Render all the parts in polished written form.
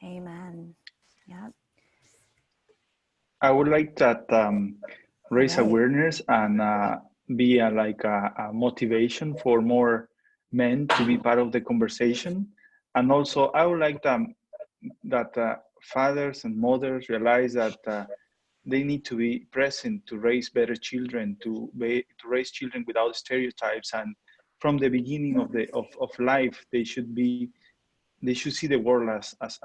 Amen. Yeah. I would like that raise Right. awareness and be a motivation for more men to be part of the conversation. And also, I would like that fathers and mothers realize that they need to be present to raise better children, to raise children without stereotypes. And from the beginning of life, they should see the world as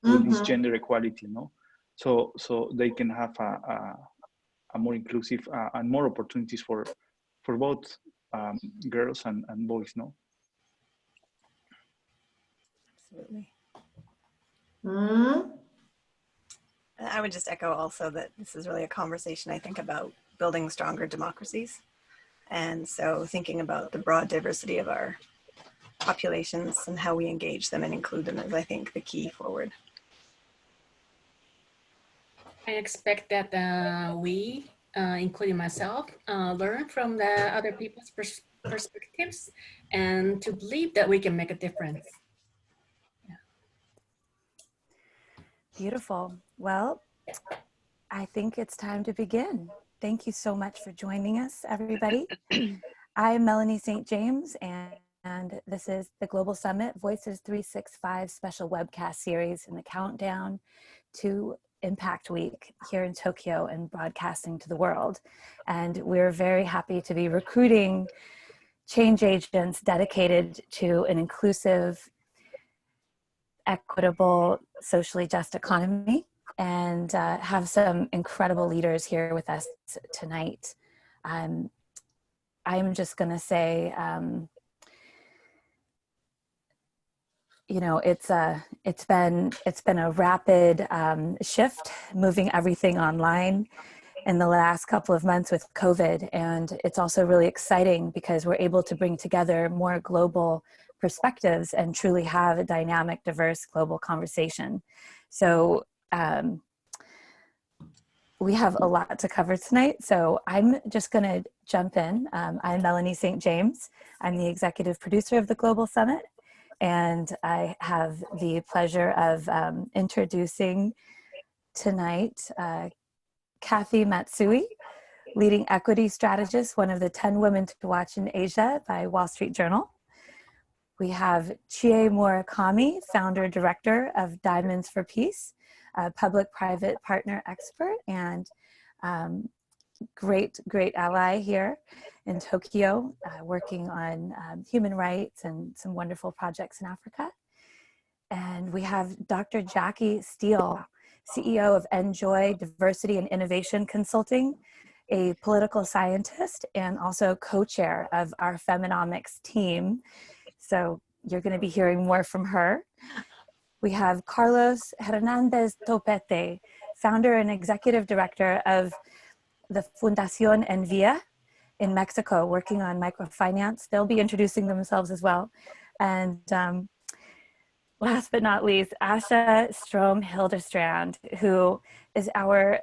with this gender equality, no? So they can have a more inclusive and more opportunities for both girls and boys, no? Absolutely. Mm. I would just echo also that this is really a conversation, I think, about building stronger democracies. And so thinking about the broad diversity of our populations and how we engage them and include them is, I think, the key forward. I expect that we, including myself, learn from the other people's perspectives and to believe that we can make a difference. Yeah. Beautiful. Well, I think it's time to begin. Thank you so much for joining us, everybody. I'm Melanie St.James, and this is the Global Summit Voices 365 special webcast series in the countdown to Impact Week here in Tokyo and broadcasting to the world. And we're very happy to be recruiting change agents dedicated to an inclusive, equitable, socially just economy, and have some incredible leaders here with us tonight. I'm just going to say, you know, it's been a rapid shift, moving everything online in the last couple of months with COVID, and it's also really exciting because we're able to bring together more global perspectives and truly have a dynamic, diverse global conversation. So we have a lot to cover tonight, so I'm just going to jump in. I'm Melanie St.James. I'm the executive producer of the Global Summit, and I have the pleasure of introducing tonight Kathy Matsui, leading equity strategist, one of the 10 women to watch in Asia by Wall Street Journal. We have Chie Murakami, founder director of Diamonds for Peace, a public-private partner expert and great ally here in Tokyo, working on human rights and some wonderful projects in Africa. And we have Dr. Jackie Steele, CEO of Enjoy Diversity and Innovation Consulting, a political scientist and also co-chair of our Feminomics team. So you're going to be hearing more from her. We have Carlos Hernandez Topete, founder and executive director of the Fundación Envía in Mexico, working on microfinance. They'll be introducing themselves as well. And last but not least, Åsa Hildestrand, who is our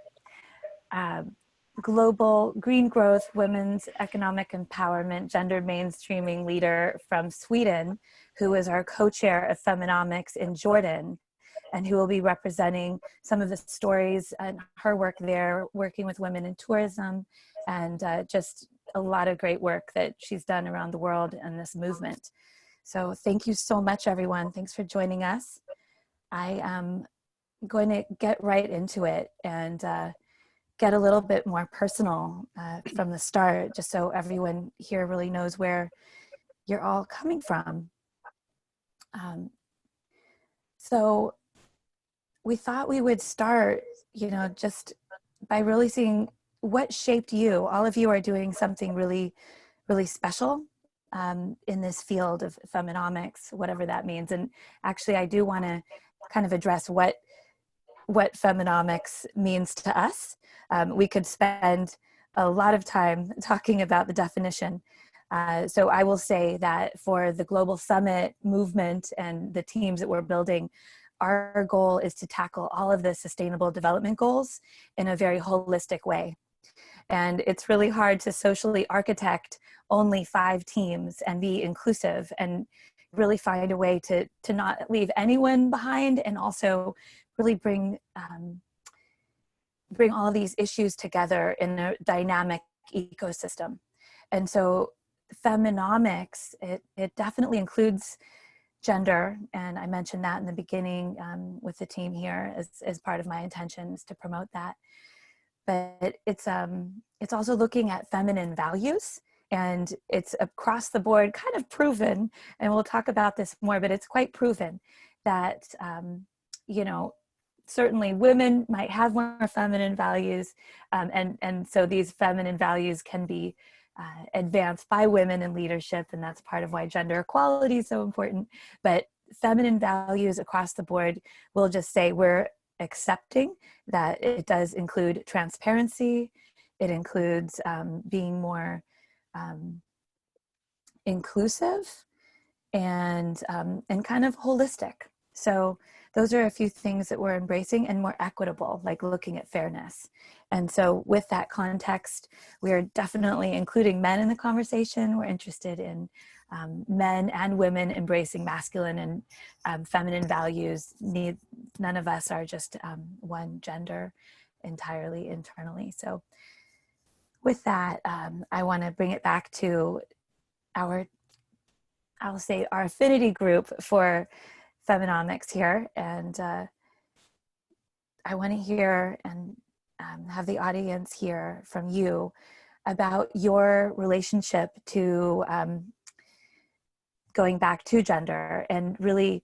global green growth, women's economic empowerment, gender mainstreaming leader from Sweden, who is our co-chair of Feminomics in Jordan, and who will be representing some of the stories and her work there, working with women in tourism, and just a lot of great work that she's done around the world in this movement. So thank you so much, everyone. Thanks for joining us. I am going to get right into it and get a little bit more personal from the start, just so everyone here really knows where you're all coming from. So we thought we would start, you know, just by really seeing what shaped you. All of you are doing something really, really special in this field of Feminomics, whatever that means. And actually, I do want to kind of address what Feminomics means to us. We could spend a lot of time talking about the definition. So I will say that for the Global Summit movement and the teams that we're building, our goal is to tackle all of the sustainable development goals in a very holistic way. And it's really hard to socially architect only 5 teams and be inclusive. And, really find a way to not leave anyone behind, and also really bring all of these issues together in a dynamic ecosystem. And so Feminomics, it definitely includes gender, and I mentioned that in the beginning with the team here as part of my intentions to promote that. But it's also looking at feminine values, and it's across the board kind of proven, and we'll talk about this more, but it's quite proven that you know, certainly women might have more feminine values, and so these feminine values can be advanced by women in leadership, and that's part of why gender equality is so important. But feminine values across the board, we'll just say we're accepting that it does include transparency, it includes being more inclusive and kind of holistic. So those are a few things that we're embracing, and more equitable, like looking at fairness. And so with that context, we're definitely including men in the conversation. We're interested in men and women embracing masculine and feminine values. None of us are just one gender entirely internally. So with that, I want to bring it back to our affinity group for Feminomics here, and I want to hear and have the audience hear from you about your relationship to going back to gender, and really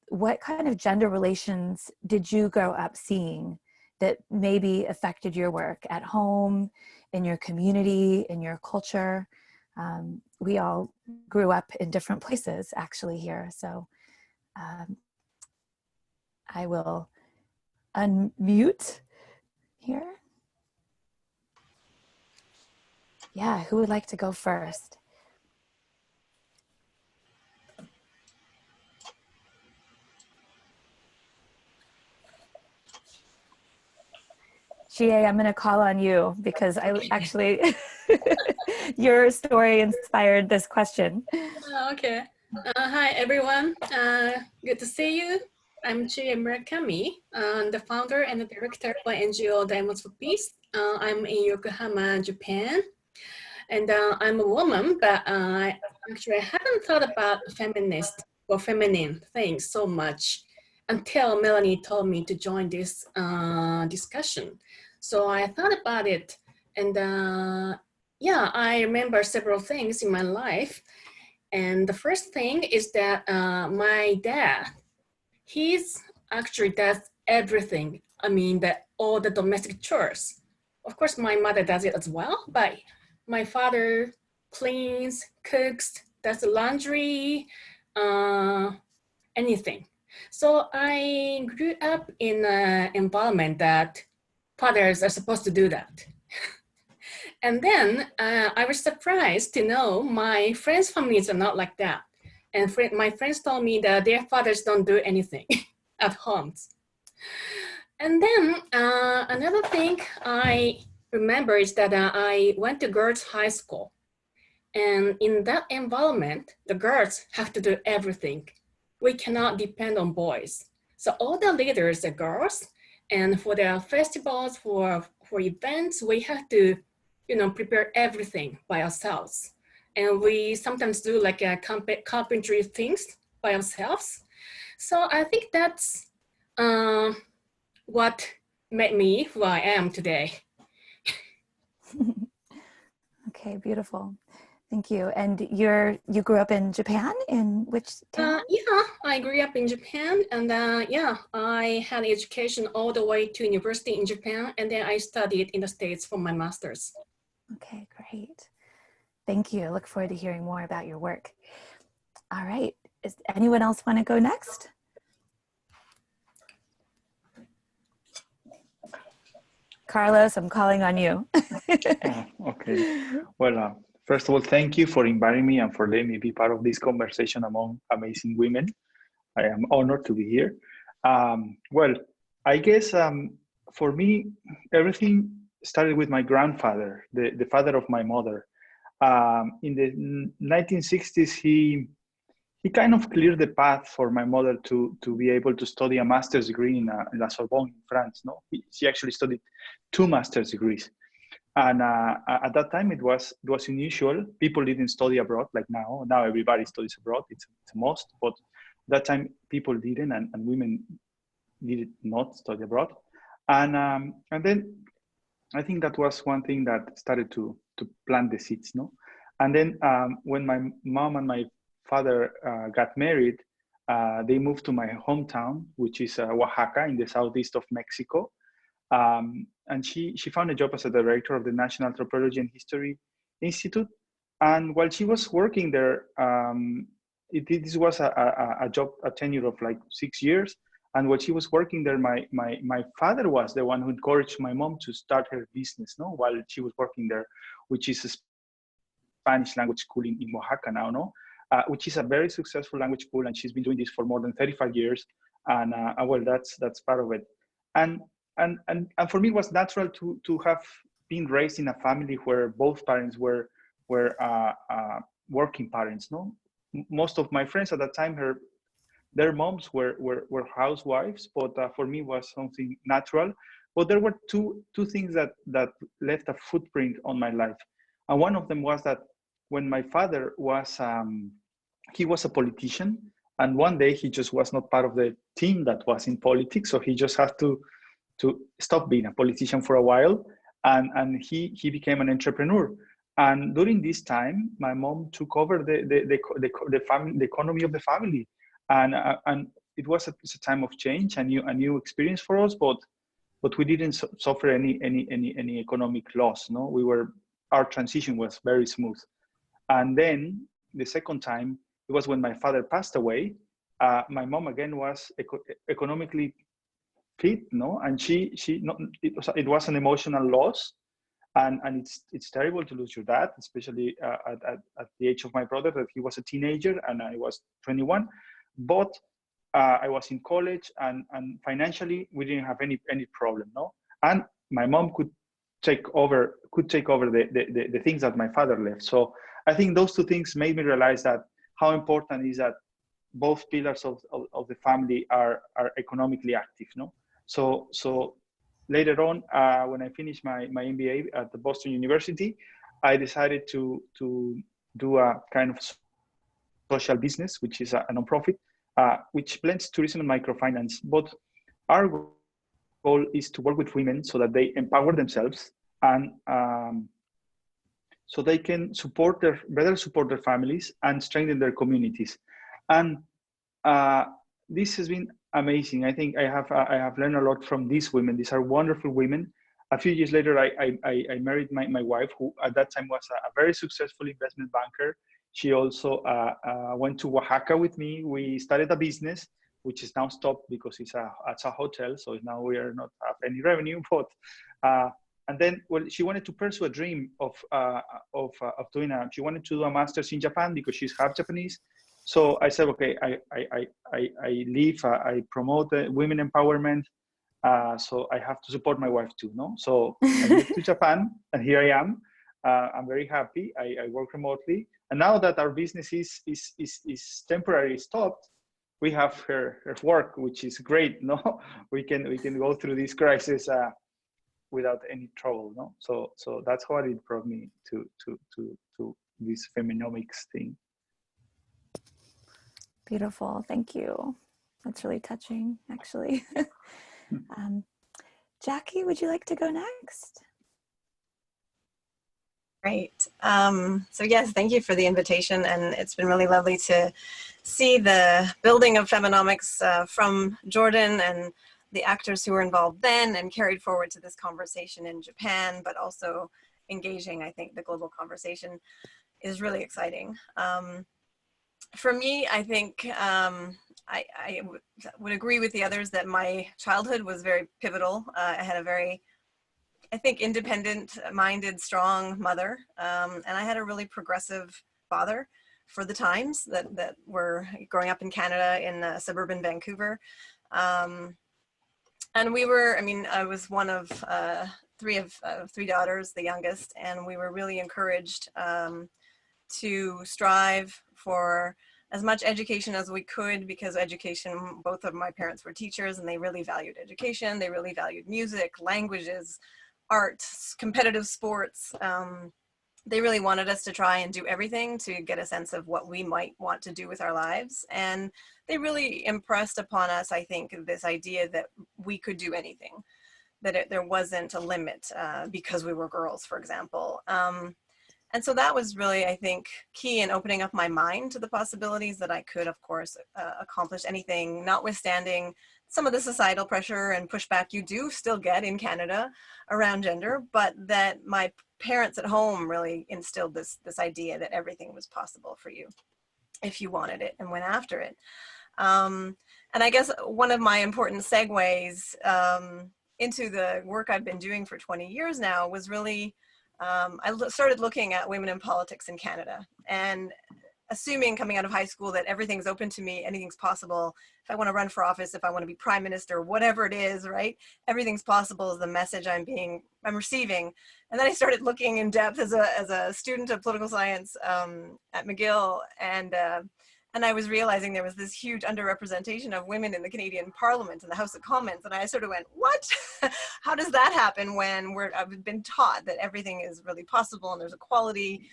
what kind of gender relations did you grow up seeing that maybe affected your work at home, in your community, in your culture. We all grew up in different places actually here, so I will unmute here. Yeah, who would like to go first? Chie, I'm going to call on you because I actually, your story inspired this question. Okay. Hi, everyone. Good to see you. I'm Chie Murakami, the founder and the director for NGO Diamonds for Peace. I'm in Yokohama, Japan. And I'm a woman, but actually I haven't thought about feminist or feminine things so much until Melanie told me to join this discussion. So I thought about it, and yeah, I remember several things in my life. And the first thing is that my dad, he's actually does everything. I mean, all the domestic chores. Of course, my mother does it as well, but my father cleans, cooks, does the laundry, anything. So I grew up in an environment that fathers are supposed to do that. And then I was surprised to know my friends' families are not like that. And my friends told me that their fathers don't do anything at homes. And then another thing I remember is that I went to girls' high school. And in that environment, the girls have to do everything. We cannot depend on boys. So all the leaders are girls. And for their festivals, for events, we have to, prepare everything by ourselves. And we sometimes do like a carpentry things by ourselves. So I think that's what made me who I am today. Okay, beautiful. Thank you. And you grew up in Japan? In which town? Yeah, I grew up in Japan, and yeah, I had education all the way to university in Japan, and then I studied in the States for my master's. Okay, great. Thank you. I look forward to hearing more about your work. All right. Does anyone else want to go next? Carlos, I'm calling on you. Okay. Well, first of all, thank you for inviting me and for letting me be part of this conversation among amazing women. I am honored to be here. Well, I guess for me, everything started with my grandfather, the father of my mother. In the 1960s, he kind of cleared the path for my mother to be able to study a master's degree in La Sorbonne in France. No, she actually studied 2 master's degrees, and at that time it was unusual. People didn't study abroad like now. Now everybody studies abroad. It's a must. But that time people didn't, and women did not study abroad, and then I think that was one thing that started to plant the seeds. No, and then when my mom and my father got married, they moved to my hometown, which is Oaxaca in the southeast of Mexico. And she found a job as a director of the National Anthropology and History Institute. And while she was working there, this was a job, a tenure of like 6 years. And while she was working there, my father was the one who encouraged my mom to start her business, no, while she was working there, which is a Spanish language school in Oaxaca now, no, which is a very successful language school, and she's been doing this for more than 35 years. And well, that's part of it. And for me, it was natural to have been raised in a family where both parents were working parents. No, most of my friends at that time, their moms were housewives, but for me, it was something natural. But there were two things that left a footprint on my life, and one of them was that when my father was he was a politician, and one day he just was not part of the team that was in politics, so he just had to stop being a politician for a while, and he became an entrepreneur. And during this time, my mom took over the family, the economy of the family, and it was a time of change, a new experience for us, but we didn't suffer any economic loss. No, our transition was very smooth. And then the second time, it was when my father passed away. My mom again was economically fit, no, and it was an emotional loss, and it's terrible to lose your dad, especially at the age of my brother, that he was a teenager and I was 21. But I was in college, and financially we didn't have any problem, no, and my mom could take over the things that my father left. So I think those two things made me realize that how important is that both pillars of the family are economically active, no. So later on, when I finished my MBA at the Boston University, I decided to do a kind of social business, which is a nonprofit, which blends tourism and microfinance. But our goal is to work with women so that they empower themselves, and so they can better support their families and strengthen their communities. And this has been amazing. I think I have learned a lot from these women. These are wonderful women. A few years later, I married my wife, who at that time was a very successful investment banker. She also went to Oaxaca with me. We started a business, which is now stopped because it's a hotel. So now we are not have any revenue. But and then, well, she wanted to pursue a dream of doing she wanted to do a master's in Japan because she's half Japanese. So I said, okay, I leave. I promote women empowerment. So I have to support my wife too, no? So I moved to Japan, and here I am. I'm very happy. I work remotely, and now that our business is temporarily stopped, we have her work, which is great. No, we can go through this crisis without any trouble. No, so that's how it brought me to this Feminomics thing. Beautiful, thank you. That's really touching, actually. Jackie, would you like to go next? Great. So yes, thank you for the invitation, and it's been really lovely to see the building of Feminomics from Jordan and the actors who were involved then and carried forward to this conversation in Japan, but also engaging, I think, the global conversation is really exciting. For me, I think I would agree with the others that my childhood was very pivotal. I had a very, I think, independent-minded, strong mother, and I had a really progressive father for the times that were growing up in Canada in suburban Vancouver. And we were, I mean, I was one of three daughters, the youngest, and we were really encouraged to strive for as much education as we could, because education, both of my parents were teachers and they really valued education. They really valued music, languages, art, competitive sports. They really wanted us to try and do everything to get a sense of what we might want to do with our lives. And they really impressed upon us, I think, this idea that we could do anything, that there wasn't a limit because we were girls, for example. And so that was really, I think, key in opening up my mind to the possibilities that I could, of course, accomplish anything, notwithstanding some of the societal pressure and pushback you do still get in Canada around gender, but that my parents at home really instilled this idea that everything was possible for you if you wanted it and went after it. And I guess one of my important segues into the work I've been doing for 20 years now was really, I started looking at women in politics in Canada and assuming coming out of high school that everything's open to me, anything's possible. If I want to run for office, if I want to be prime minister, whatever it is, right? Everything's possible is the message I'm receiving. And then I started looking in depth as a student of political science at McGill, and I was realizing there was this huge underrepresentation of women in the Canadian Parliament, in the House of Commons. And I sort of went, what? How does that happen when I've been taught that everything is really possible and there's equality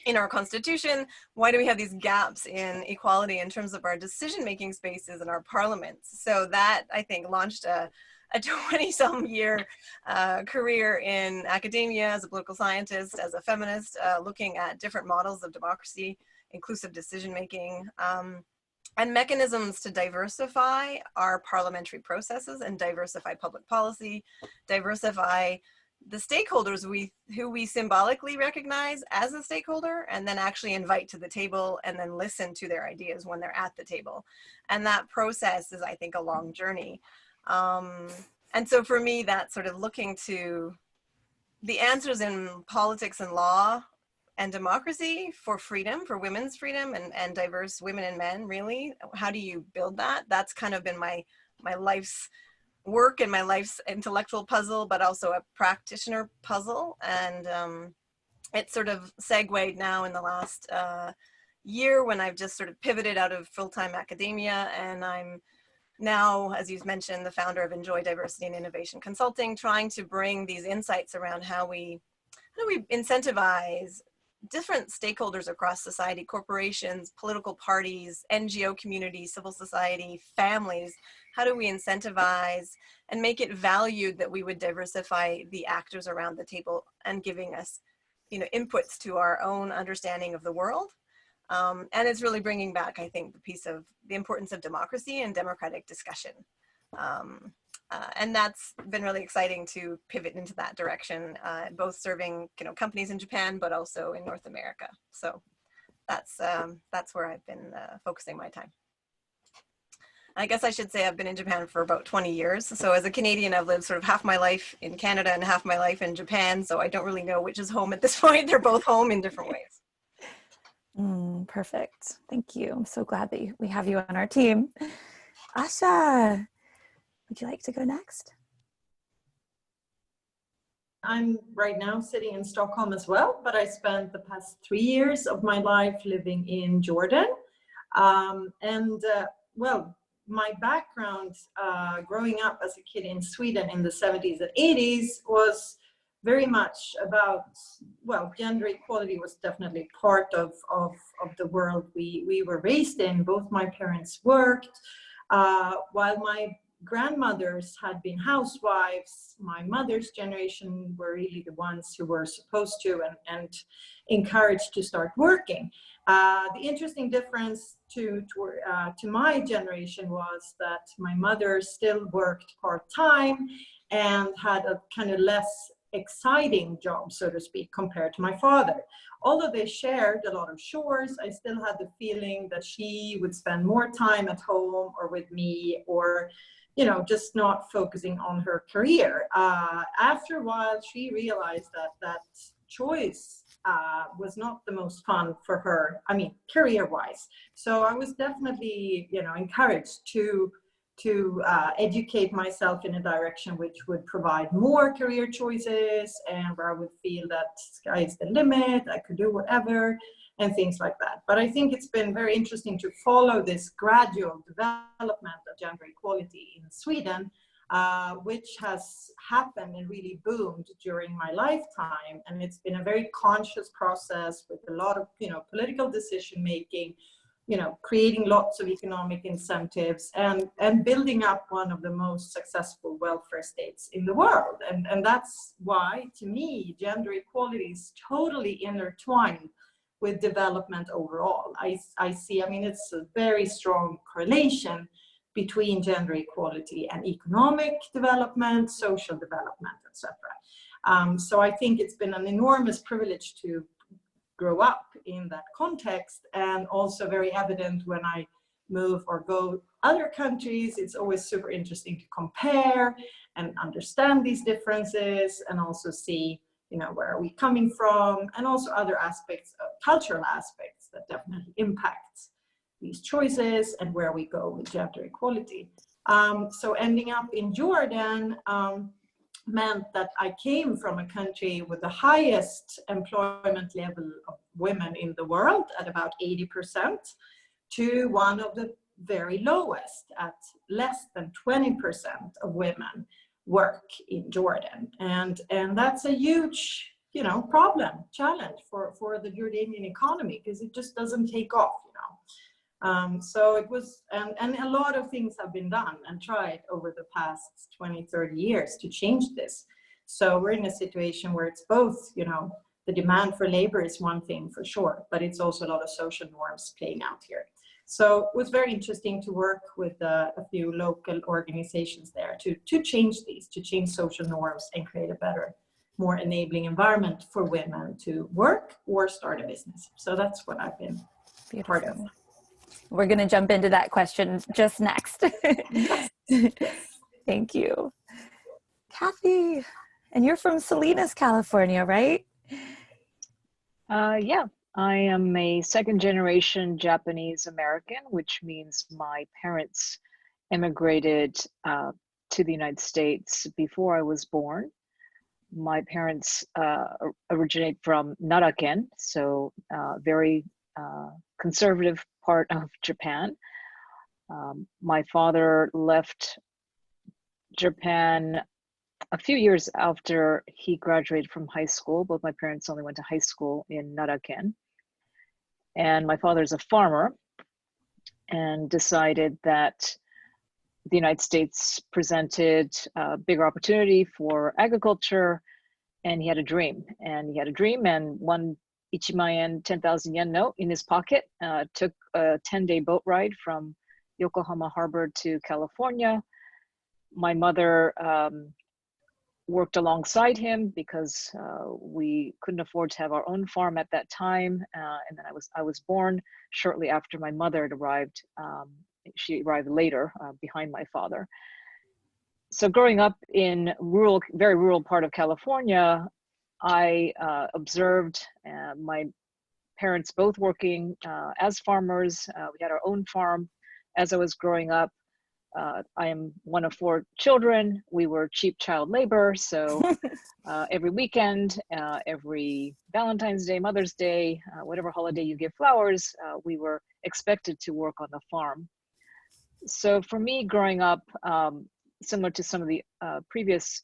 in our Constitution? Why do we have these gaps in equality in terms of our decision-making spaces in our parliaments? So that, I think, launched a 20-some year career in academia as a political scientist, as a feminist, looking at different models of democracy, inclusive decision-making, and mechanisms to diversify our parliamentary processes and diversify public policy, diversify the stakeholders who we symbolically recognize as a stakeholder, and then actually invite to the table and then listen to their ideas when they're at the table. And that process is, I think, a long journey. And so for me, that's sort of looking to the answers in politics and law and democracy for freedom, for women's freedom and diverse women and men, really. How do you build that? That's kind of been my life's work and my life's intellectual puzzle, but also a practitioner puzzle. And it's sort of segued now in the last year when I've just sort of pivoted out of full-time academia, and I'm now, as you've mentioned, the founder of Enjoy Diversity and Innovation Consulting, trying to bring these insights around how do we incentivize different stakeholders across society, corporations, political parties, NGO community, civil society, families. How do we incentivize and make it valued that we would diversify the actors around the table and giving us, inputs to our own understanding of the world? And it's really bringing back, I think, the piece of the importance of democracy and democratic discussion. And that's been really exciting to pivot into that direction, both serving companies in Japan, but also in North America. So that's where I've been focusing my time. I guess I should say I've been in Japan for about 20 years. So as a Canadian, I've lived sort of half my life in Canada and half my life in Japan. So I don't really know which is home at this point. They're both home in different ways. Perfect. Thank you. I'm so glad that we have you on our team. Åsa, would you like to go next? I'm right now sitting in Stockholm as well, but I spent the past 3 years of my life living in Jordan. Well, my background growing up as a kid in Sweden in the 70s and 80s was very much about, well, gender equality was definitely part of the world we were raised in. Both my parents worked, while my grandmothers had been housewives. My mother's generation were really the ones who were supposed to and encouraged to start working. The interesting difference to my generation was that my mother still worked part-time and had a kind of less exciting job, so to speak, compared to my father. Although they shared a lot of chores, I still had the feeling that she would spend more time at home or with me, or just not focusing on her career. After a while, she realized that choice was not the most fun for her, career-wise. So I was definitely, encouraged to educate myself in a direction which would provide more career choices, and where I would feel that sky is the limit, I could do whatever. and things like that. But I think it's been very interesting to follow this gradual development of gender equality in Sweden, which has happened and really boomed during my lifetime. And it's been a very conscious process with a lot of, political decision making, creating lots of economic incentives and building up one of the most successful welfare states in the world. And that's why, to me, gender equality is totally intertwined with development overall. I see, it's a very strong correlation between gender equality and economic development, social development, etc. So I think it's been an enormous privilege to grow up in that context, and also very evident when I move or go other countries. It's always super interesting to compare and understand these differences, and also see, where are we coming from, and also other aspects of cultural aspects that definitely impact these choices and where we go with gender equality. So ending up in Jordan meant that I came from a country with the highest employment level of women in the world at about 80% to one of the very lowest at less than 20% of women work in Jordan. And that's a huge, challenge for the Jordanian economy, because it just doesn't take off, So it was, and a lot of things have been done and tried over the past 20, 30 years to change this. So we're in a situation where it's both, the demand for labor is one thing for sure, but it's also a lot of social norms playing out here. So it was very interesting to work with a few local organizations there to change these, to change social norms and create a better, more enabling environment for women to work or start a business. So that's what I've been part of. We're going to jump into that question just next. Thank you. Kathy, and you're from Salinas, California, right? Yeah, I am a second generation Japanese American, which means my parents immigrated to the United States before I was born. My parents originate from Naraken, so very conservative part of Japan. My father left Japan a few years after he graduated from high school. Both my parents only went to high school in Naraken. And my father's a farmer and decided that the United States presented a bigger opportunity for agriculture, and he had a dream. And one Ichiman 10,000 yen note in his pocket, took a 10-day boat ride from Yokohama Harbor to California. My mother worked alongside him because we couldn't afford to have our own farm at that time. And then I was born shortly after my mother had arrived. She arrived later behind my father. So growing up in very rural part of California, I observed my parents both working as farmers. We had our own farm as I was growing up. I am one of 4 children. We were cheap child labor. So every weekend, every Valentine's Day, Mother's Day, whatever holiday you give flowers, we were expected to work on the farm. So for me growing up, similar to some of the previous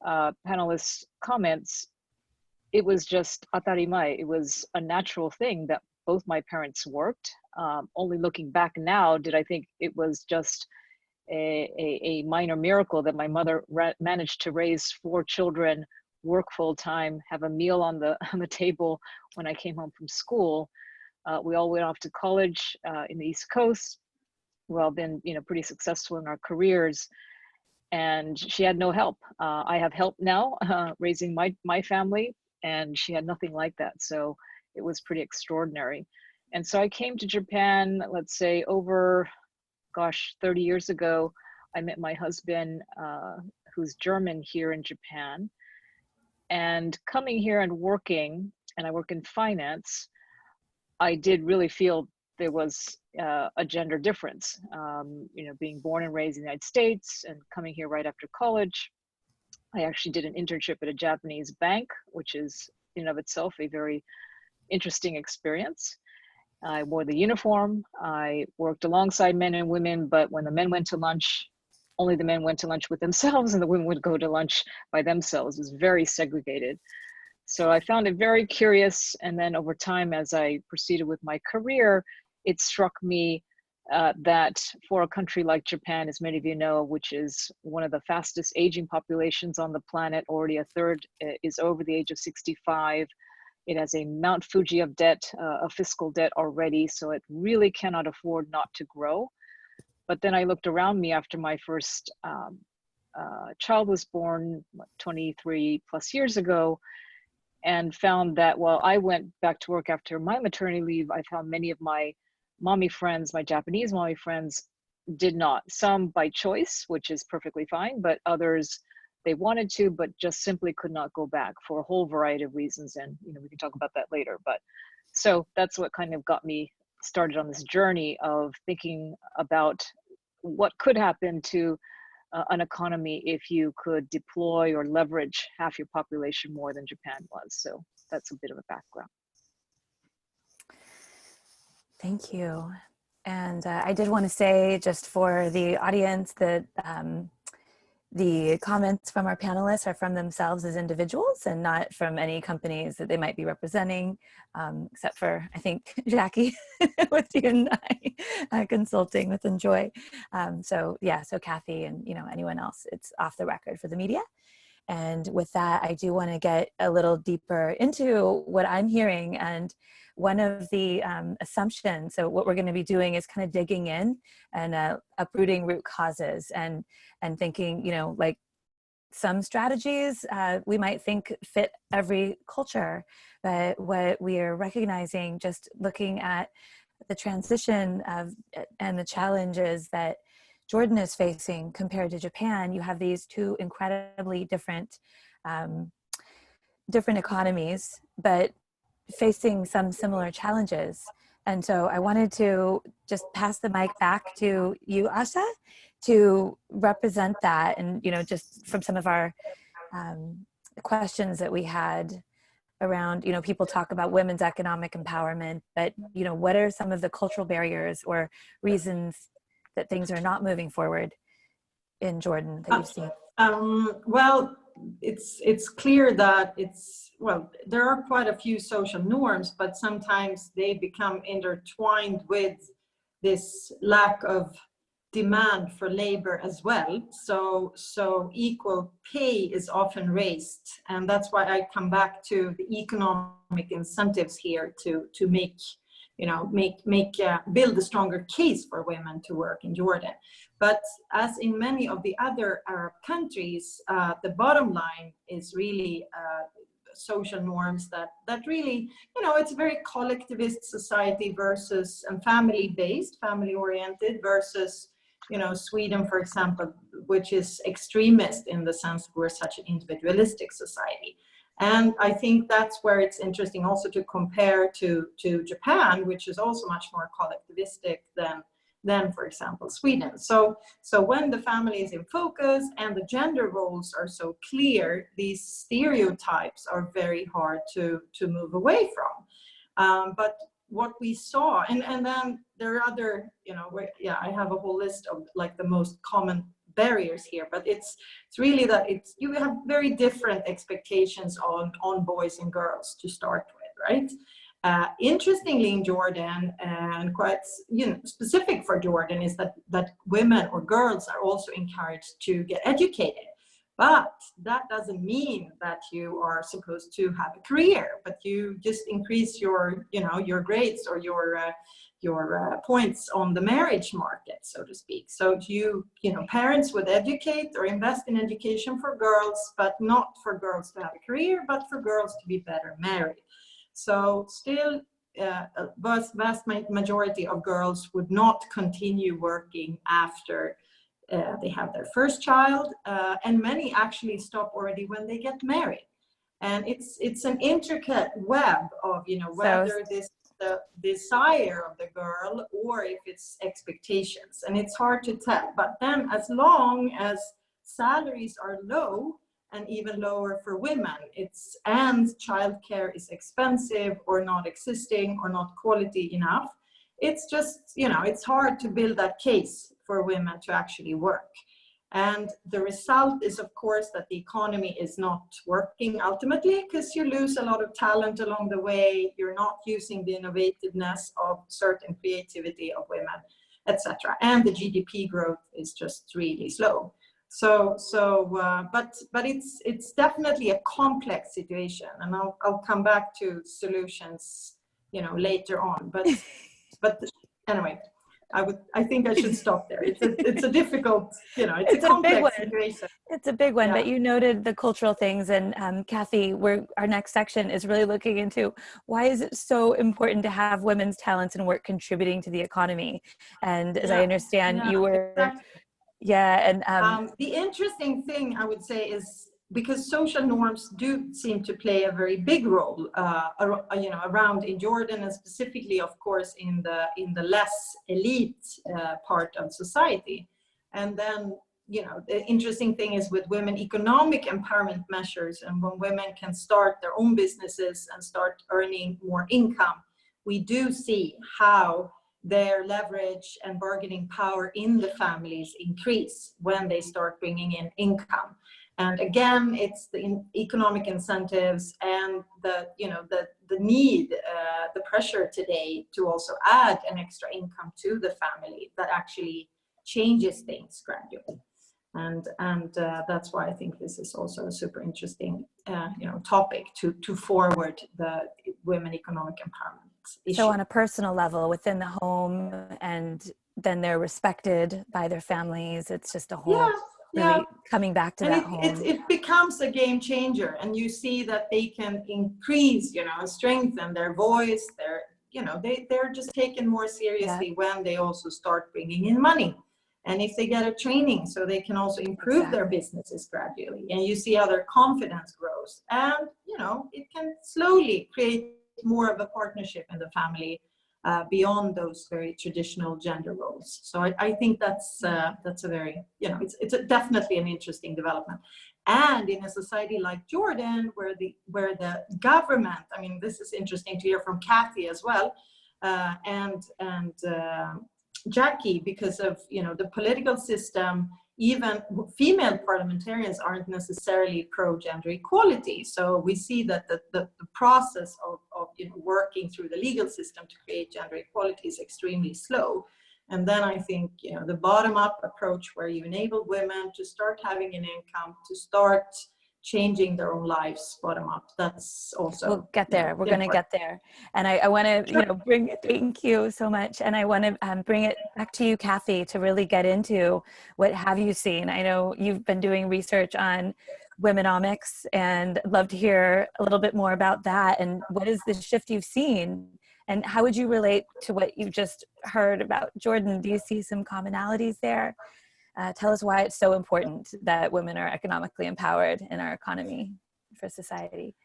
panelists' comments, it was just atarimae. It was a natural thing that both my parents worked. Only looking back now, did I think it was just a minor miracle that my mother managed to raise 4 children, work full time, have a meal on the table when I came home from school. We all went off to college in the East Coast. We've all been, pretty successful in our careers, and she had no help. I have help now raising my family, and she had nothing like that. So it was pretty extraordinary. And so I came to Japan, let's say over 30 years ago. I met my husband, who's German, here in Japan. And coming here and working, and I work in finance, I did really feel there was a gender difference. Being born and raised in the United States and coming here right after college, I actually did an internship at a Japanese bank, which is in and of itself a very interesting experience. I wore the uniform. I worked alongside men and women, but when the men went to lunch, only the men went to lunch with themselves and the women would go to lunch by themselves. It was very segregated. So I found it very curious. And then over time, as I proceeded with my career, it struck me that for a country like Japan, as many of you know, which is one of the fastest aging populations on the planet, already a third is over the age of 65. It has a Mount Fuji of debt, a fiscal debt already, so it really cannot afford not to grow. But then I looked around me after my first child was born 23 plus years ago, and found that while I went back to work after my maternity leave, I found many of my mommy friends, my Japanese mommy friends, did not. Some by choice, which is perfectly fine, but others, they wanted to, but just simply could not go back for a whole variety of reasons. And we can talk about that later. But so that's what kind of got me started on this journey of thinking about what could happen to an economy if you could deploy or leverage half your population more than Japan was. So that's a bit of a background. Thank you. And I did want to say, just for the audience, that the comments from our panelists are from themselves as individuals and not from any companies that they might be representing, except for, I think, Jackie with you and I consulting with Enjoy. So yeah, so Kathy and anyone else, it's off the record for the media. And with that, I do want to get a little deeper into what I'm hearing. And one of the assumptions, so what we're going to be doing is kind of digging in and uprooting root causes and thinking, like some strategies we might think fit every culture, but what we are recognizing, just looking at the transition of and the challenges that Jordan is facing compared to Japan, you have these two incredibly different economies, but facing some similar challenges. And so I wanted to just pass the mic back to you, Åsa, to represent that. And, just from some of our questions that we had around, people talk about women's economic empowerment, but, what are some of the cultural barriers or reasons that things are not moving forward in Jordan that you've seen? Well, it's clear that there are quite a few social norms, but sometimes they become intertwined with this lack of demand for labor as well. So equal pay is often raised, and that's why I come back to the economic incentives here to make build a stronger case for women to work in Jordan. But as in many of the other Arab countries, the bottom line is really social norms that really, it's a very collectivist society versus and family-based, family-oriented versus, Sweden, for example, which is extremist in the sense that we're such an individualistic society. And I think that's where it's interesting also to compare to Japan, which is also much more collectivistic than, for example, Sweden. So when the family is in focus and the gender roles are so clear, these stereotypes are very hard to move away from. But what we saw, and then there are other, I have a whole list of like the most common barriers here, but it's really that you have very different expectations on boys and girls to start with, right? Interestingly, in Jordan, and quite specific for Jordan, is that women or girls are also encouraged to get educated. But that doesn't mean that you are supposed to have a career, but you just increase your grades or your points on the marriage market, so to speak. So parents would educate or invest in education for girls, but not for girls to have a career, but for girls to be better married. So still, vast majority of girls would not continue working after they have their first child, and many actually stop already when they get married. And it's an intricate web of whether this the desire of the girl or if it's expectations, and it's hard to tell. But then as long as salaries are low, and even lower for women. And childcare is expensive or not existing or not quality enough. It's just, it's hard to build that case for women to actually work. And the result is, of course, that the economy is not working ultimately, because you lose a lot of talent along the way. You're not using the innovativeness of certain creativity of women, etc. And the GDP growth is just really slow. But it's definitely a complex situation, and I'll come back to solutions, later on. But anyway. I think I should stop there. It's a difficult, it's a complex situation. It's a big one, yeah. But you noted the cultural things, and Kathy, our next section is really looking into why is it so important to have women's talents and work contributing to the economy. And as I understand, you were, exactly. and the interesting thing I would say is, because social norms do seem to play a very big role, around in Jordan, and specifically, of course, in the less elite part of society. And then, the interesting thing is with women, economic empowerment measures, and when women can start their own businesses and start earning more income, we do see how their leverage and bargaining power in the families increase when they start bringing in income. And again, it's the economic incentives and the need, the pressure today to also add an extra income to the family that actually changes things gradually. And that's why I think this is also a super interesting, topic to forward the women economic empowerment issue. So on a personal level within the home, and then they're respected by their families. It's just a whole. Really coming back to that home. It becomes a game changer, and you see that they can increase, strengthen their voice. They're just taken more seriously when they also start bringing in money. And if they get a training, so they can also improve their businesses gradually. And you see how their confidence grows. And, it can slowly create more of a partnership in the family, beyond those very traditional gender roles. So I think that's a very, it's definitely an interesting development. And in a society like Jordan, where the government, this is interesting to hear from Kathy as well, and Jackie, because of the political system. Even female parliamentarians aren't necessarily pro-gender equality. So we see that the process of working through the legal system to create gender equality is extremely slow. And then I think the bottom-up approach, where you enable women to start having an income, to start changing their own lives bottom up, that's also, we'll get there. We're going to get there. And I want to thank you so much. And I want to bring it back to you, Kathy, to really get into what have you seen. I know you've been doing research on Womenomics, and I'd love to hear a little bit more about that. And what is the shift you've seen, and how would you relate to what you just heard about Jordan? Do you see some commonalities there? Tell us why it's so important that women are economically empowered in our economy for society.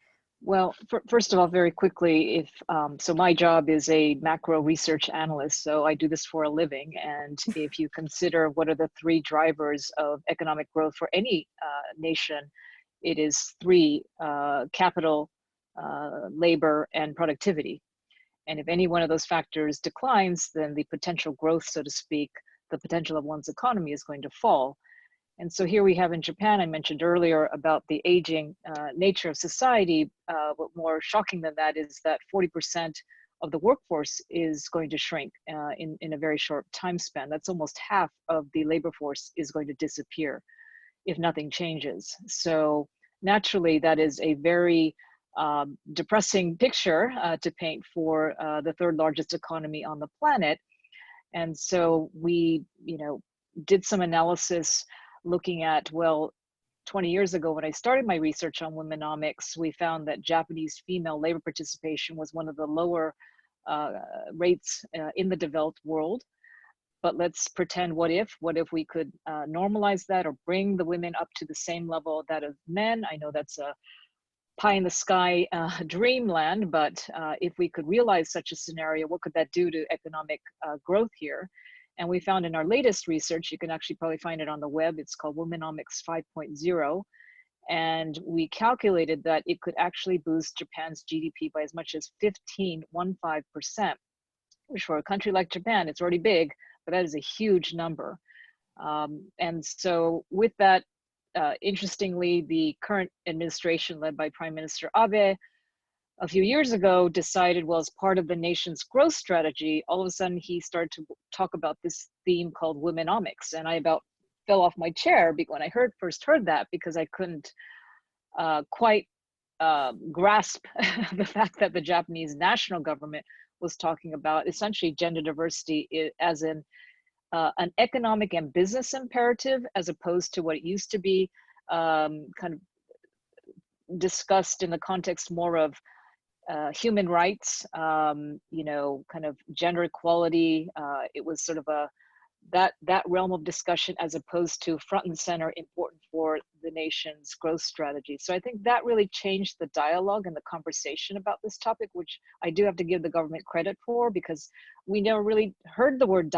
Well, first of all, very quickly, so my job is a macro research analyst, so I do this for a living. And if you consider what are the three drivers of economic growth for any nation, it is three: capital, labor, and productivity. And if any one of those factors declines, then the potential growth, so to speak, the potential of one's economy is going to fall. And so here we have in Japan, I mentioned earlier about the aging nature of society. What more shocking than that is that 40% of the workforce is going to shrink in a very short time span. That's almost half of the labor force is going to disappear if nothing changes. So naturally, that is a very depressing picture to paint for the third largest economy on the planet. And so we, did some analysis looking at, 20 years ago when I started my research on Womenomics, we found that Japanese female labor participation was one of the lower rates in the developed world. But let's pretend, what if we could normalize that or bring the women up to the same level that of men? I know that's a pie in the sky dreamland, but if we could realize such a scenario, what could that do to economic growth here? And we found in our latest research, you can actually probably find it on the web, it's called Womenomics 5.0. And we calculated that it could actually boost Japan's GDP by as much as 15%, which for a country like Japan, it's already big, but that is a huge number. And so with that, interestingly, the current administration led by Prime Minister Abe a few years ago decided, well, as part of the nation's growth strategy, all of a sudden he started to talk about this theme called Womenomics. And I about fell off my chair when I first heard that, because I couldn't quite grasp the fact that the Japanese national government was talking about essentially gender diversity as an economic and business imperative, as opposed to what it used to be kind of discussed in the context more of human rights, you know, kind of gender equality. It was sort of that realm of discussion, as opposed to front and center important for the nation's growth strategy. So I think that really changed the dialogue and the conversation about this topic, which I do have to give the government credit for, because we never really heard the word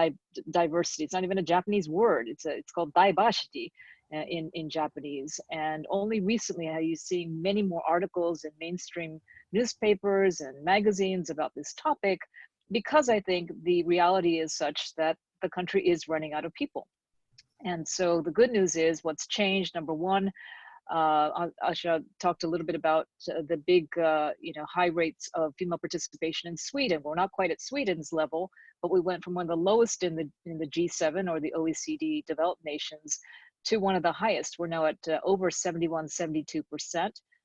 diversity. It's not even a Japanese word. It's called daibashiti in Japanese. And only recently are you seeing many more articles in mainstream newspapers and magazines about this topic, because I think the reality is such that the country is running out of people. And so the good news is what's changed. Number one, Asha talked a little bit about the big, you know, high rates of female participation in Sweden. We're not quite at Sweden's level, but we went from one of the lowest in the G7 or the OECD developed nations to one of the highest. We're now at over 71, 72%.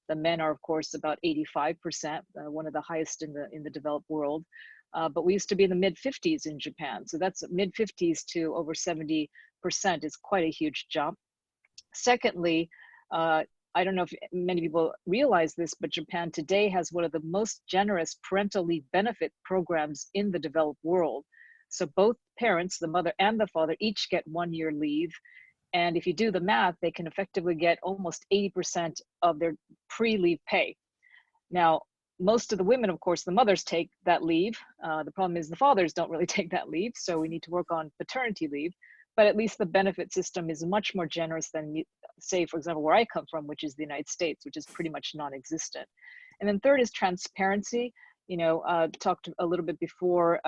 The men are, of course, about 85%, one of the highest in the developed world. But we used to be in the mid 50s in Japan. So that's mid 50s to over 70% is quite a huge jump. Secondly, I don't know if many people realize this, but Japan today has one of the most generous parental leave benefit programs in the developed world. So both parents, the mother and the father, each get 1 year leave. And if you do the math, they can effectively get almost 80% of their pre-leave pay. Now, most of the women, of course, the mothers take that leave. The problem is the fathers don't really take that leave. So we need to work on paternity leave, but at least the benefit system is much more generous than, say, for example, where I come from, which is the United States, which is pretty much non-existent. And then third is transparency. You know, talked a little bit before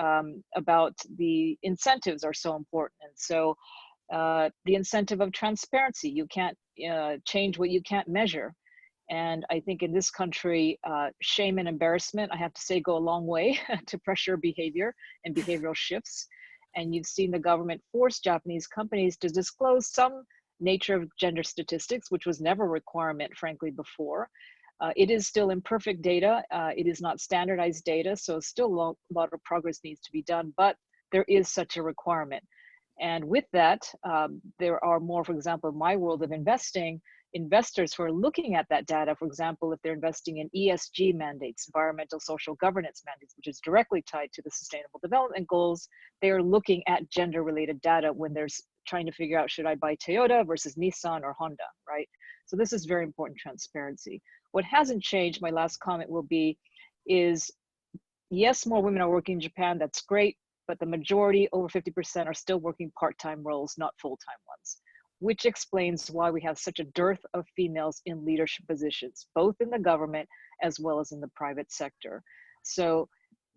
about the incentives are so important. And so the incentive of transparency, you can't change what you can't measure. And I think in this country, shame and embarrassment, I have to say, go a long way to pressure behavior and behavioral shifts. And you've seen the government force Japanese companies to disclose some nature of gender statistics, which was never a requirement, frankly, before. It is still imperfect data. It is not standardized data. So still a lot of progress needs to be done, but there is such a requirement. And with that, there are more, for example, in my world of investing, investors who are looking at that data, for example, if they're investing in ESG mandates, environmental social governance mandates, which is directly tied to the Sustainable Development Goals, they are looking at gender-related data when they're trying to figure out, should I buy Toyota versus Nissan or Honda, right? So this is very important transparency. What hasn't changed, my last comment will be, is yes, more women are working in Japan, that's great, but the majority, over 50%, are still working part-time roles, not full-time ones, which explains why we have such a dearth of females in leadership positions, both in the government as well as in the private sector. So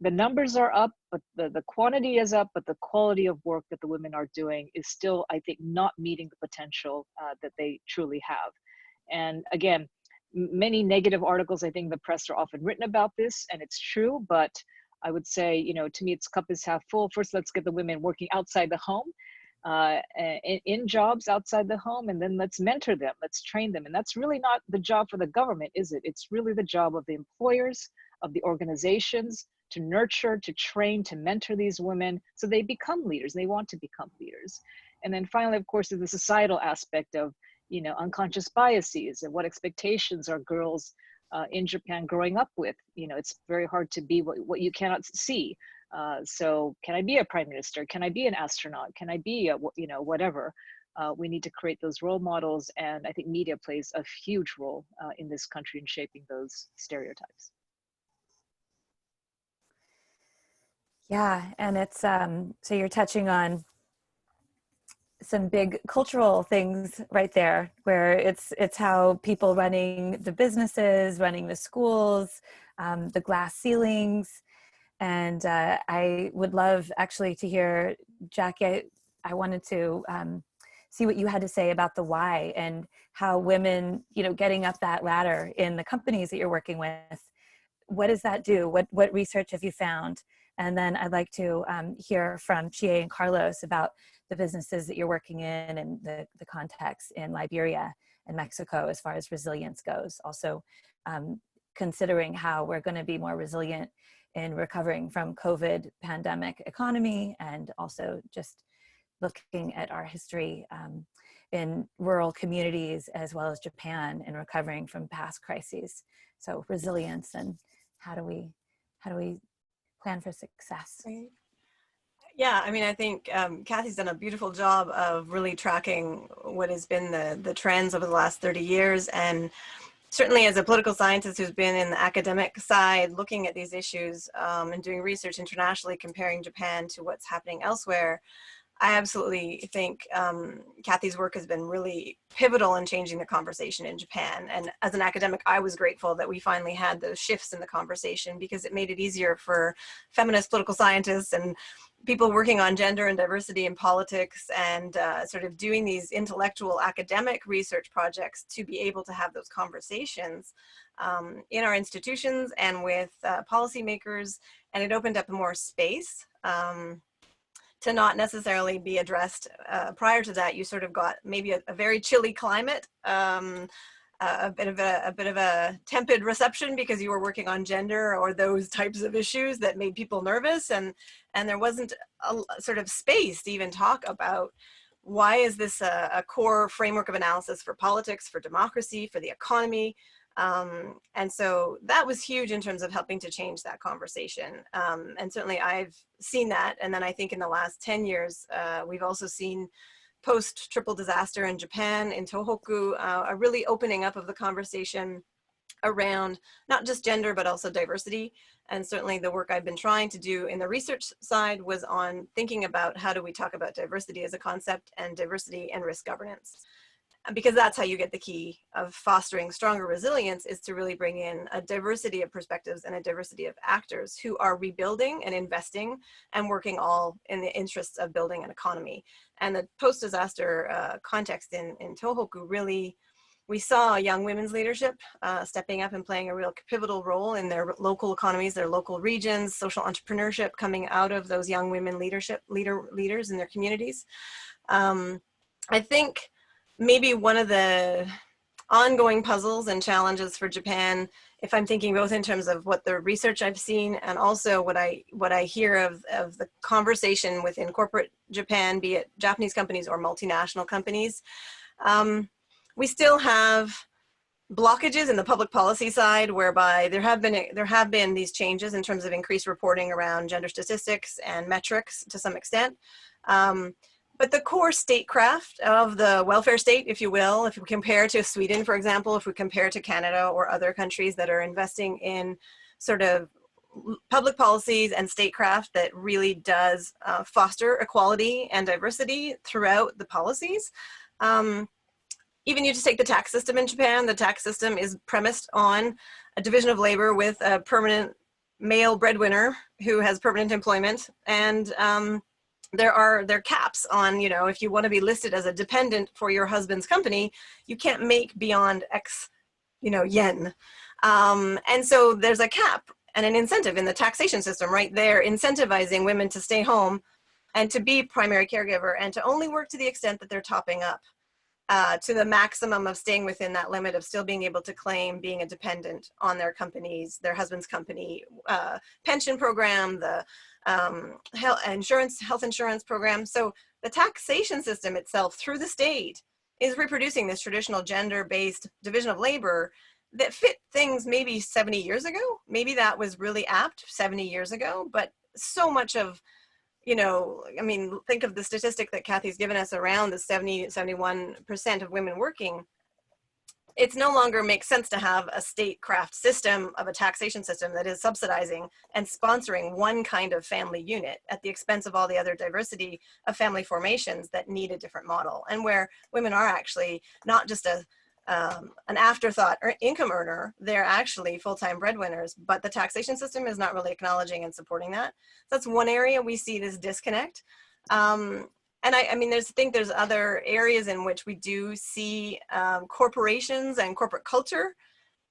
the numbers are up, but the quantity is up, but the quality of work that the women are doing is still, I think, not meeting the potential that they truly have. And again, many negative articles, I think, in the press are often written about this, and it's true, but I would say, you know, to me, it's cup is half full. First, let's get the women working outside the home, in jobs outside the home, and then let's mentor them, let's train them. And that's really not the job for the government, is it? It's really the job of the employers, of the organizations, to nurture, to train, to mentor these women so they become leaders, they want to become leaders. And then finally, of course, is the societal aspect of, you know, unconscious biases and what expectations are girls in Japan growing up with. You know, it's very hard to be what you cannot see. So can I be a prime minister? Can I be an astronaut? Can I be a, you know, whatever? We need to create those role models. And I think media plays a huge role in this country in shaping those stereotypes. Yeah, and it's, so you're touching on some big cultural things right there, where it's how people running the businesses, running the schools, the glass ceilings. And I would love actually to hear, Jackie, I wanted to see what you had to say about the why and how women, you know, getting up that ladder in the companies that you're working with, what does that do? What research have you found? And then I'd like to hear from Chie and Carlos about the businesses that you're working in and the context in Liberia and Mexico as far as resilience goes. Also considering how we're going to be more resilient in recovering from COVID pandemic economy, and also just looking at our history in rural communities as well as Japan in recovering from past crises. So resilience, and how do we plan for success? Right. Yeah, I mean, I think Kathy's done a beautiful job of really tracking what has been the trends over the last 30 years. And certainly as a political scientist who's been in the academic side, looking at these issues and doing research internationally, comparing Japan to what's happening elsewhere, I absolutely think Kathy's work has been really pivotal in changing the conversation in Japan. And as an academic, I was grateful that we finally had those shifts in the conversation, because it made it easier for feminist political scientists and people working on gender and diversity in politics and sort of doing these intellectual academic research projects to be able to have those conversations in our institutions and with policymakers. And it opened up more space to not necessarily be addressed. Prior to that, you sort of got maybe a very chilly climate, a bit of a tepid reception because you were working on gender or those types of issues that made people nervous, and there wasn't a sort of space to even talk about why is this a core framework of analysis for politics, for democracy, for the economy. And so that was huge in terms of helping to change that conversation. And certainly I've seen that. And then I think in the last 10 years, we've also seen post triple disaster in Japan, in Tohoku, a really opening up of the conversation around not just gender, but also diversity. And certainly the work I've been trying to do in the research side was on thinking about how do we talk about diversity as a concept and diversity and risk governance. Because that's how you get the key of fostering stronger resilience, is to really bring in a diversity of perspectives and a diversity of actors who are rebuilding and investing and working all in the interests of building an economy. And the post-disaster context in Tohoku, really, we saw young women's leadership stepping up and playing a real pivotal role in their local economies, their local regions, social entrepreneurship coming out of those young women leaders in their communities. I think maybe one of the ongoing puzzles and challenges for Japan, if I'm thinking both in terms of what the research I've seen and also what I hear of the conversation within corporate Japan, be it Japanese companies or multinational companies, we still have blockages in the public policy side, whereby there have been these changes in terms of increased reporting around gender statistics and metrics to some extent. But the core statecraft of the welfare state, if you will, if we compare to Sweden, for example, if we compare to Canada or other countries that are investing in sort of public policies and statecraft that really does foster equality and diversity throughout the policies. Even you just take the tax system in Japan, the tax system is premised on a division of labor with a permanent male breadwinner who has permanent employment, and there are caps on, you know, if you want to be listed as a dependent for your husband's company, you can't make beyond X, you know, yen. And so there's a cap and an incentive in the taxation system right there, incentivizing women to stay home and to be primary caregiver and to only work to the extent that they're topping up to the maximum of staying within that limit of still being able to claim being a dependent on their company's, their husband's company pension program, the health insurance program. So the taxation system itself through the state is reproducing this traditional gender-based division of labor that fit things maybe 70 years ago. Maybe that was really apt 70 years ago, but so much of, you know, I mean, think of the statistic that Kathy's given us around the 71% of women working. it's no longer makes sense to have a statecraft system of a taxation system that is subsidizing and sponsoring one kind of family unit at the expense of all the other diversity of family formations that need a different model, and where women are actually not just an afterthought or income earner, they're actually full-time breadwinners, but the taxation system is not really acknowledging and supporting that. So that's one area we see this disconnect. And I mean, I think there's other areas in which we do see corporations and corporate culture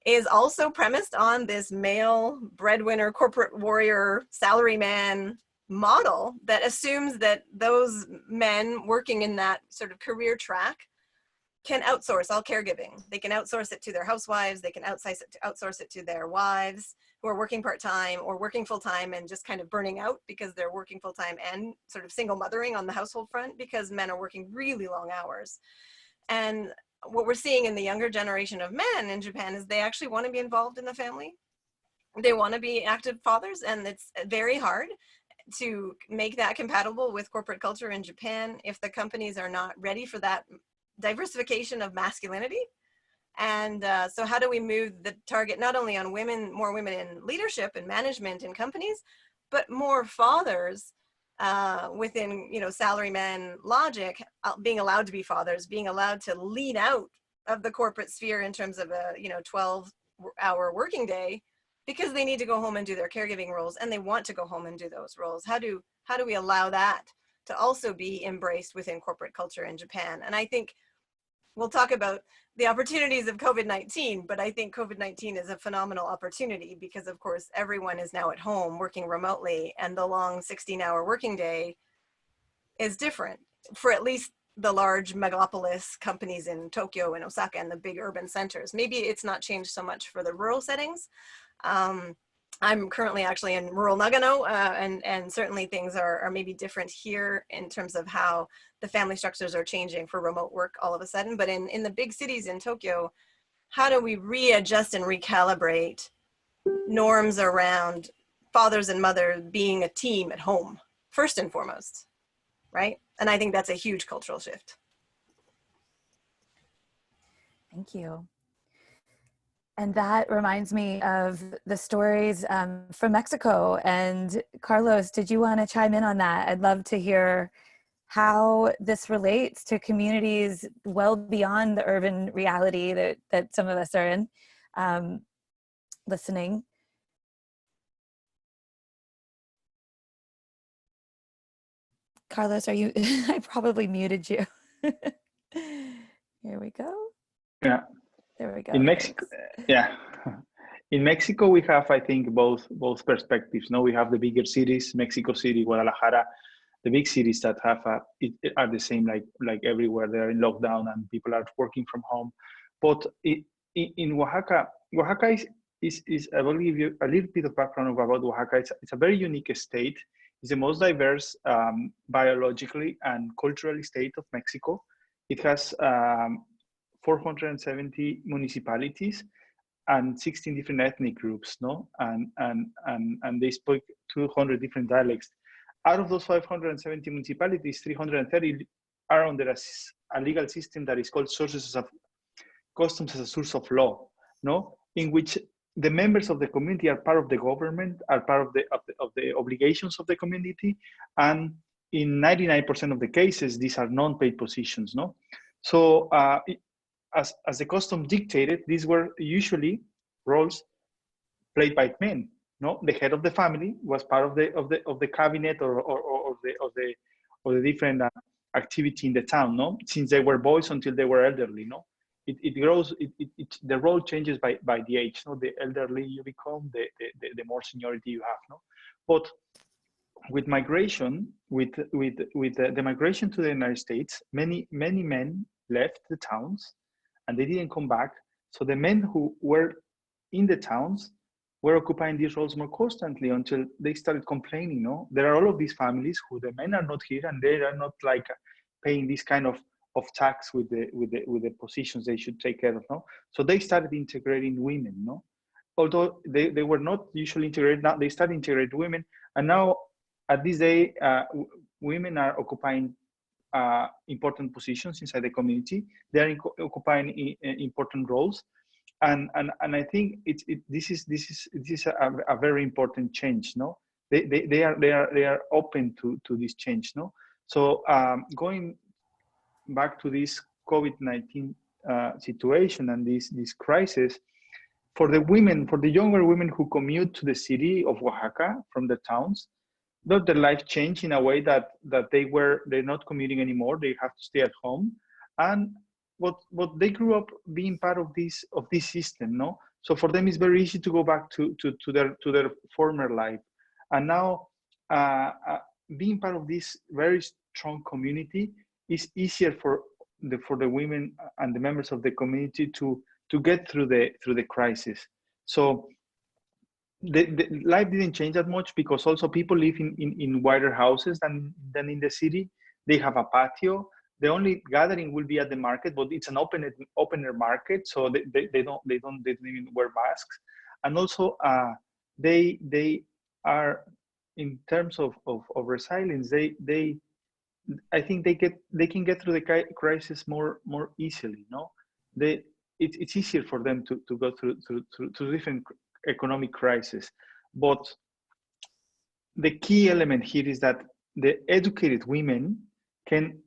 is also premised on this male breadwinner, corporate warrior, salaryman model that assumes that those men working in that sort of career track can outsource all caregiving. They can outsource it to their housewives. They can outsource it to their wives who are working part-time or working full-time and just kind of burning out because they're working full-time and sort of single mothering on the household front because men are working really long hours. And what we're seeing in the younger generation of men in Japan is they actually want to be involved in the family. They want to be active fathers, and it's very hard to make that compatible with corporate culture in Japan if the companies are not ready for that diversification of masculinity. And so how do we move the target not only on women, more women in leadership and management in companies, but more fathers within, you know, salaryman logic, being allowed to be fathers, being allowed to lead out of the corporate sphere in terms of a, you know, 12-hour working day, because they need to go home and do their caregiving roles and they want to go home and do those roles. How do we allow that to also be embraced within corporate culture in Japan? And I think we'll talk about the opportunities of COVID-19, but I think COVID-19 is a phenomenal opportunity because, of course, everyone is now at home working remotely, and the long 16-hour working day is different for at least the large megalopolis companies in Tokyo and Osaka and the big urban centers. Maybe it's not changed so much for the rural settings. I'm currently actually in rural Nagano, and certainly things are maybe different here in terms of how the family structures are changing for remote work all of a sudden. But in the big cities in Tokyo, how do we readjust and recalibrate norms around fathers and mothers being a team at home, first and foremost, right? And I think that's a huge cultural shift. Thank you. And that reminds me of the stories from Mexico. And Carlos, did you want to chime in on that? I'd love to hear how this relates to communities well beyond the urban reality that some of us are in, listening. Carlos, are you, I probably muted you. Here we go. Yeah. There we go. In Mexico, yeah. In Mexico, we have, I think, both perspectives. No, we have the bigger cities, Mexico City, Guadalajara, the big cities that have are the same, like everywhere. They're in lockdown and people are working from home. But in Oaxaca I will give you a little bit of background about Oaxaca. It's a very unique state. It's the most diverse biologically and culturally state of Mexico. It has 470 municipalities and 16 different ethnic groups, no? And they speak 200 different dialects. Out of those 570 municipalities, 330 are under a legal system that is called customs as a source of law, no? In which the members of the community are part of the government, are part of the obligations of the community, and in 99% of the cases, these are non-paid positions, no? So as the custom dictated, these were usually roles played by men. No, the head of the family was part of the cabinet or the different activity in the town. No, since they were boys until they were elderly. No, it grows. The role changes by the age. No, the elderly you become, the more seniority you have. No, but with migration, with the migration to the United States, many men left the towns and they didn't come back. So the men who were in the towns were occupying these roles more constantly until they started complaining. No, there are all of these families who the men are not here and they are not like paying this kind of tax with the positions they should take care of. No, so they started integrating women. No, although they were not usually integrated, now they started integrating women, and now at this day women are occupying important positions inside the community. They are occupying important roles, and I think this is a very important change. No, they are open to this change. No, so going back to this COVID-19 situation and this crisis, for the women, for the younger women who commute to the city of Oaxaca from the towns, their life changed in a way that they're not commuting anymore. They have to stay at home, and what they grew up being part of this system. No, so for them it's very easy to go back to their former life, and now being part of this very strong community is easier for the women and the members of the community to get through the crisis. So the life didn't change that much, because also people live in wider houses than in the city. They have a patio. The only gathering will be at the market, but it's an opener market, so they don't even wear masks. And also they are, in terms of resilience, I think they can get through the crisis more easily. No, it's easier for them to go through different economic crisis. But the key element here is that the educated women can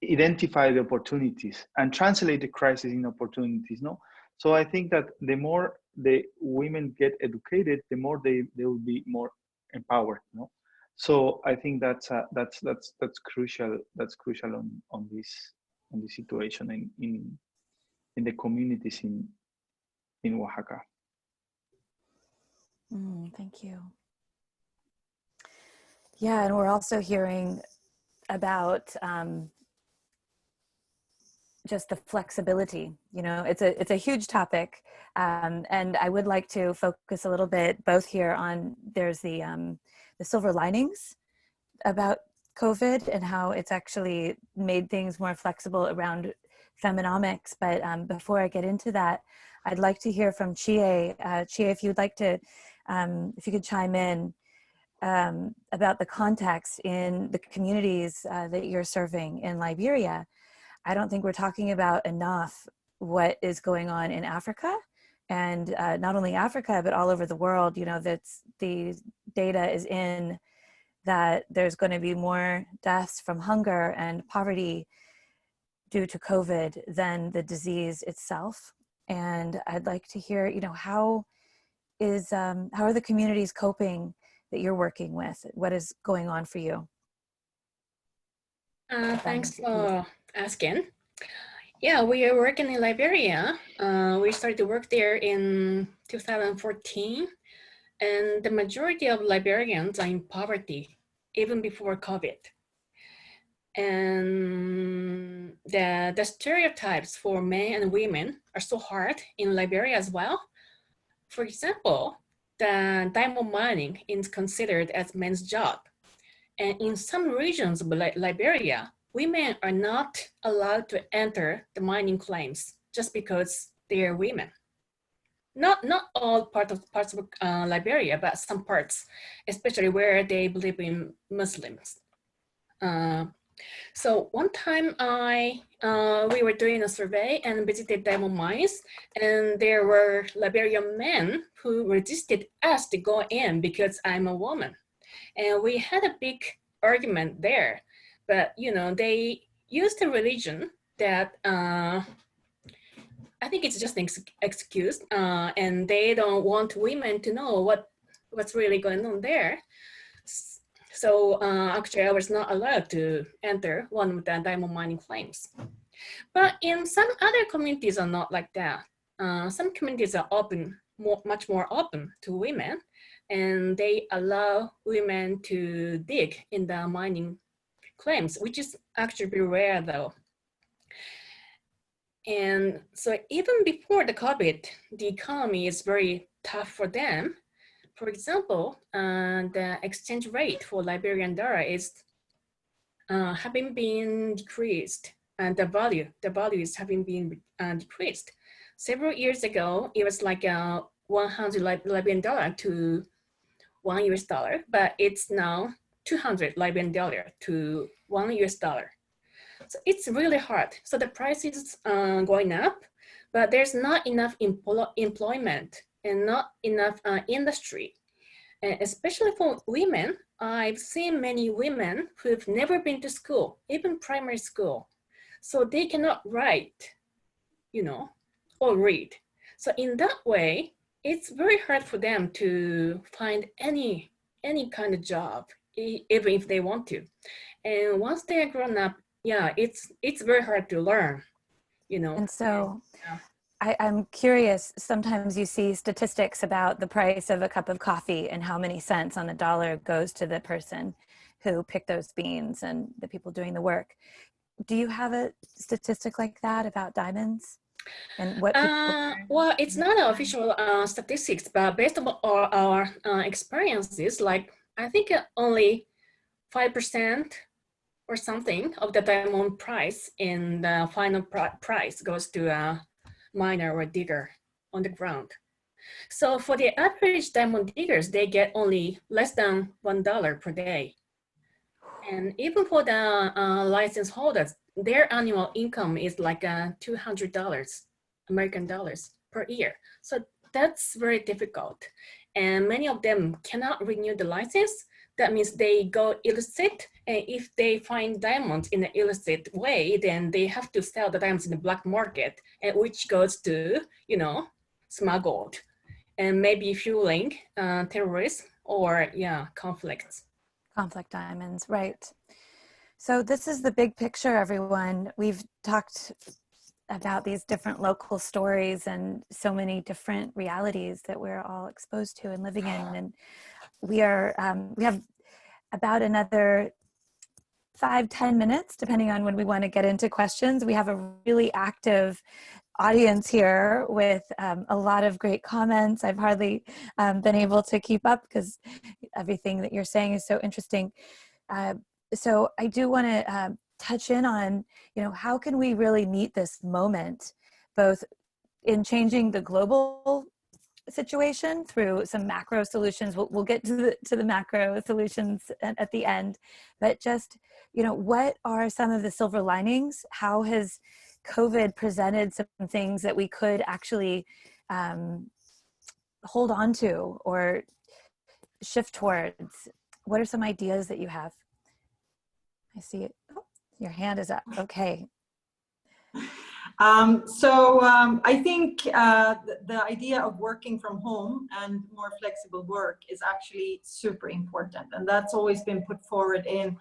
identify the opportunities and translate the crisis in opportunities. No, so I think that the more the women get educated, the more they will be more empowered. No, so I think that's crucial. That's crucial on this situation in the communities in Oaxaca. Thank you. Yeah, and we're also hearing about just the flexibility. You know, it's a huge topic, and I would like to focus a little bit both here on there's the silver linings about COVID and how it's actually made things more flexible around Feminomics. But before I get into that, I'd like to hear from Chie. Chie, if you'd like to, if you could chime in about the context in the communities that you're serving in Liberia. I don't think we're talking about enough what is going on in Africa, and not only Africa, but all over the world. You know, that's the data is in that there's going to be more deaths from hunger and poverty due to COVID than the disease itself. And I'd like to hear, you know, how are the communities coping that you're working with? What is going on for you? Thanks for asking. Yeah, we are working in Liberia. We started to work there in 2014, and the majority of Liberians are in poverty, even before COVID. And the stereotypes for men and women are so hard in Liberia as well. For example, the diamond mining is considered as men's job. And in some regions of Liberia, women are not allowed to enter the mining claims just because they are women. Not all parts of Liberia, but some parts, especially where they believe in Muslims. So one time we were doing a survey and visited diamond mines, and there were Liberian men who resisted us to go in because I'm a woman. And we had a big argument there, but you know, they used a religion that I think it's just an excuse, and they don't want women to know what's really going on there. So actually I was not allowed to enter one of the diamond mining claims. But in some other communities are not like that. Some communities are open, much more open to women, and they allow women to dig in the mining claims, which is actually very rare though. And so even before the COVID, the economy is very tough for them. For example, the exchange rate for Liberian dollar is having been decreased, and the value is having been decreased. Several years ago, it was like 100 Liberian dollar to $1 US, but it's now 200 Liberian dollar to $1 US. So it's really hard. So the price is going up, but there's not enough employment and not enough industry. And especially for women, I've seen many women who've never been to school, even primary school. So they cannot write, you know, or read. So in that way, it's very hard for them to find any kind of job, even if they want to. And once they are grown up, yeah, it's very hard to learn, you know. And so yeah. I'm curious, sometimes you see statistics about the price of a cup of coffee and how many cents on the dollar goes to the person who picked those beans and the people doing the work. Do you have a statistic like that about diamonds? And what well, it's not an official statistics, but based on our experiences, like I think only 5% or something of the diamond price in the final price goes to a miner or digger on the ground. So for the average diamond diggers, they get only less than $1 per day. And even for the license holders, their annual income is like $200 American dollars per year. So that's very difficult. And many of them cannot renew the license. That means they go illicit. And if they find diamonds in an illicit way, then they have to sell the diamonds in the black market, which goes to, you know, smuggled and maybe fueling terrorism or, yeah, conflicts. Conflict diamonds, right. So this is the big picture, everyone. We've talked about these different local stories and so many different realities that we're all exposed to and living in. And we have about another 5-10 minutes, depending on when we want to get into questions. We have a really active audience here with a lot of great comments. I've hardly been able to keep up because everything that you're saying is so interesting. So I do want to touch in on, you know, how can we really meet this moment, both in changing the global situation through some macro solutions. We'll get to the macro solutions at the end, but just, you know, what are some of the silver linings? How has COVID presented some things that we could actually hold on to or shift towards? What are some ideas that you have? I see it. Oh, your hand is up. Okay. I think the idea of working from home and more flexible work is actually super important. And that's always been put forward in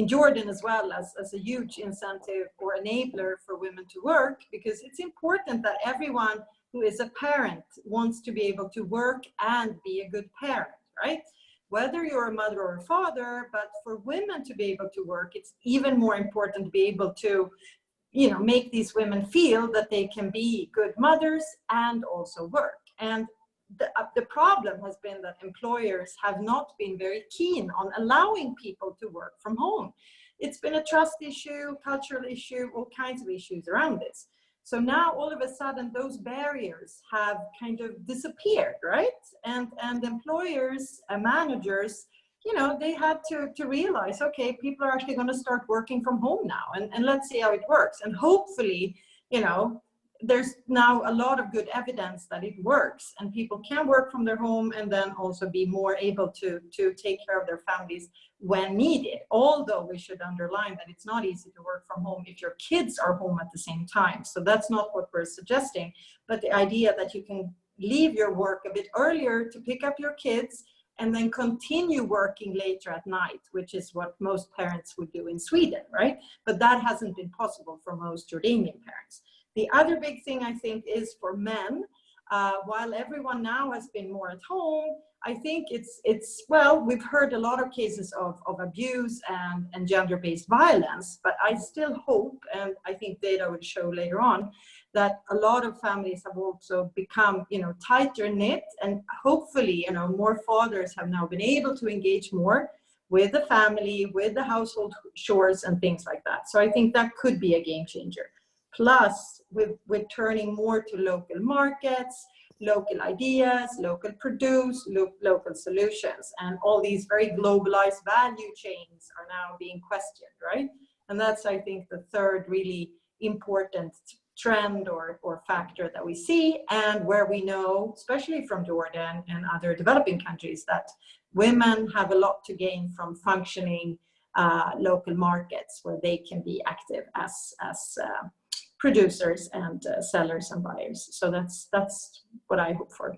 Jordan as well as a huge incentive or enabler for women to work, because it's important that everyone who is a parent wants to be able to work and be a good parent, right? Whether you're a mother or a father, but for women to be able to work, it's even more important to be able to, you know, make these women feel that they can be good mothers and also work. And the problem has been that employers have not been very keen on allowing people to work from home. It's been a trust issue, cultural issue, all kinds of issues around this. So now all of a sudden those barriers have kind of disappeared, right? And employers and managers, you know, they had to realize, okay, people are actually going to start working from home now, and let's see how it works. And hopefully, you know, there's now a lot of good evidence that it works, and people can work from their home and then also be more able to take care of their families when needed. Although we should underline that it's not easy to work from home if your kids are home at the same time. So that's not what we're suggesting, but the idea that you can leave your work a bit earlier to pick up your kids and then continue working later at night, which is what most parents would do in Sweden, right? But that hasn't been possible for most Jordanian parents. The other big thing I think is for men, while everyone now has been more at home, I think it's well, we've heard a lot of cases of abuse and gender-based violence, but I still hope, and I think data will show later on, that a lot of families have also become, you know, tighter knit, and hopefully, you know, more fathers have now been able to engage more with the family, with the household chores and things like that. So I think that could be a game changer. Plus, with turning more to local markets, local ideas, local produce, local solutions, and all these very globalized value chains are now being questioned, right? And that's, I think, the third really important trend or factor that we see, and where we know, especially from Jordan and other developing countries, that women have a lot to gain from functioning local markets where they can be active as producers and sellers and buyers. So that's what I hope for.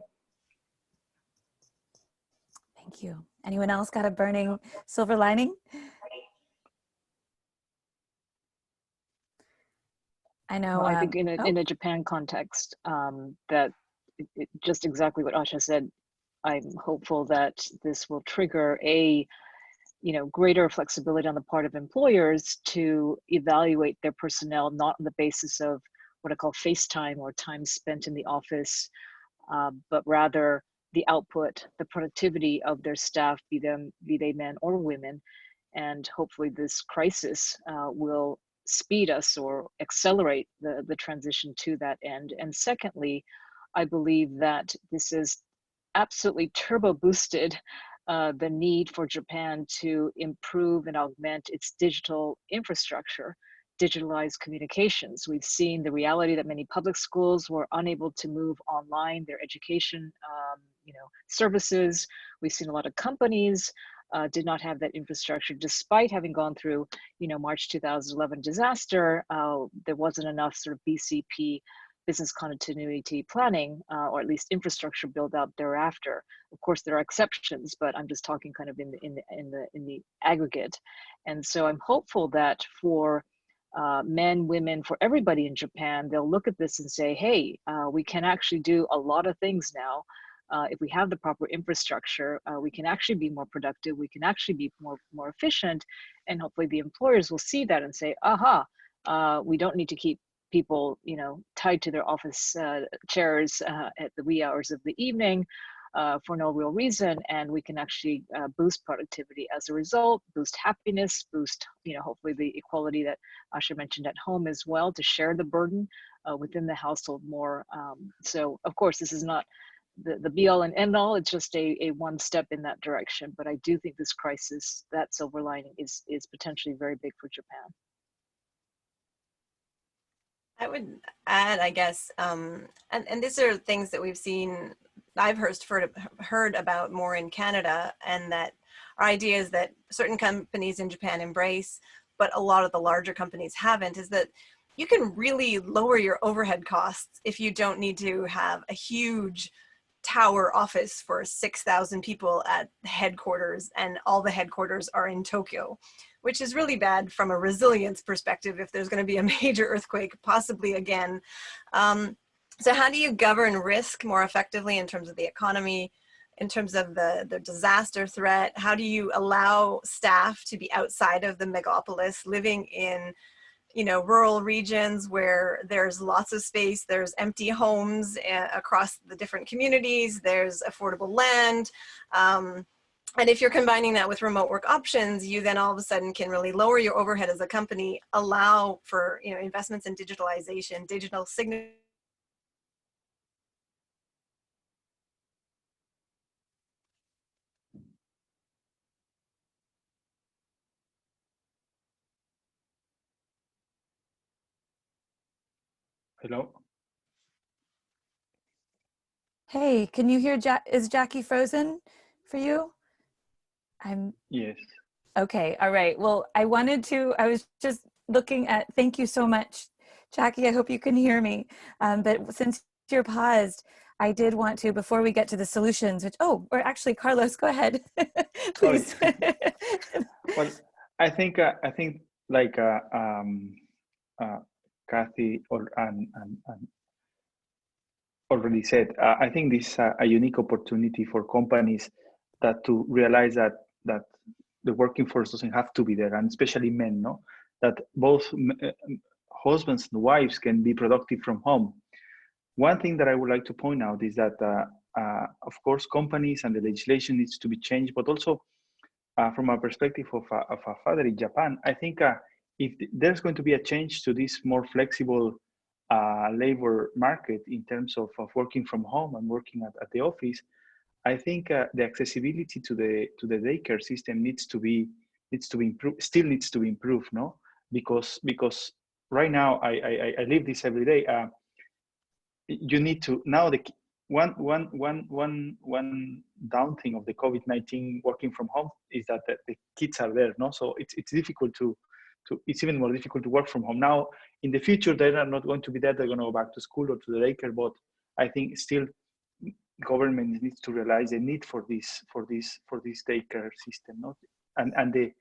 Thank you. Anyone else got a burning silver lining? I know. Well, I think in a Japan context, that just exactly what Åsa said. I'm hopeful that this will trigger a greater flexibility on the part of employers to evaluate their personnel, not on the basis of what I call face time or time spent in the office, but rather the output, the productivity of their staff, be they men or women. And hopefully this crisis will speed us or accelerate the transition to that end. And secondly, I believe that this is absolutely turbo boosted the need for Japan to improve and augment its digital infrastructure, digitalized communications. We've seen the reality that many public schools were unable to move online their education services. We've seen a lot of companies did not have that infrastructure, despite having gone through, March 2011 disaster. There wasn't enough sort of BCP, business continuity planning, or at least infrastructure build out thereafter. Of course, there are exceptions, but I'm just talking kind of in the aggregate. And so I'm hopeful that for men, women, for everybody in Japan, they'll look at this and say, hey, we can actually do a lot of things now. If we have the proper infrastructure, we can actually be more productive, we can actually be more efficient, and hopefully the employers will see that and say, aha, we don't need to keep people, tied to their office chairs at the wee hours of the evening for no real reason, and we can actually boost productivity as a result, boost happiness, boost, hopefully the equality that Asha mentioned at home as well, to share the burden within the household more. So of course, this is not the be all and end all, it's just a one step in that direction. But I do think this crisis, that silver lining is potentially very big for Japan. I would add, I guess, and these are things that we've seen, I've heard about more in Canada, and that our idea is that certain companies in Japan embrace, but a lot of the larger companies haven't, is that you can really lower your overhead costs if you don't need to have a huge tower office for 6,000 people at headquarters, and all the headquarters are in Tokyo, which is really bad from a resilience perspective if there's going to be a major earthquake, possibly again. So how do you govern risk more effectively in terms of the economy, in terms of the disaster threat? How do you allow staff to be outside of the megapolis, living in rural regions where there's lots of space, there's empty homes across the different communities, there's affordable land. And if you're combining that with remote work options, you then all of a sudden can really lower your overhead as a company, allow for investments in digitalization, digital signature. Hello? Hey, can you hear is Jackie frozen for you? Yes. Okay, all right. Well, I was just looking at, thank you so much, Jackie. I hope you can hear me. But since you're paused, I did want to, before we get to the solutions, or actually, Carlos, go ahead, please. Well, I think like Kathy already said, I think this is a unique opportunity for companies to realize that the working force doesn't have to be there, and especially men, that both husbands and wives can be productive from home. One thing that I would like to point out is that, of course, companies and the legislation needs to be changed, but also from a perspective of a father in Japan, I think if there's going to be a change to this more flexible labor market in terms of working from home and working at the office, I think the accessibility to the daycare system needs to be improved. Still needs to be improved, no? because right now I live this every day. You need to now one down thing of the COVID-19 working from home is that the kids are there, no? So it's difficult to it's even more difficult to work from home. Now in the future they are not going to be there, they're going to go back to school or to the daycare, but I think still government needs to realize the need for this daycare system, no? And the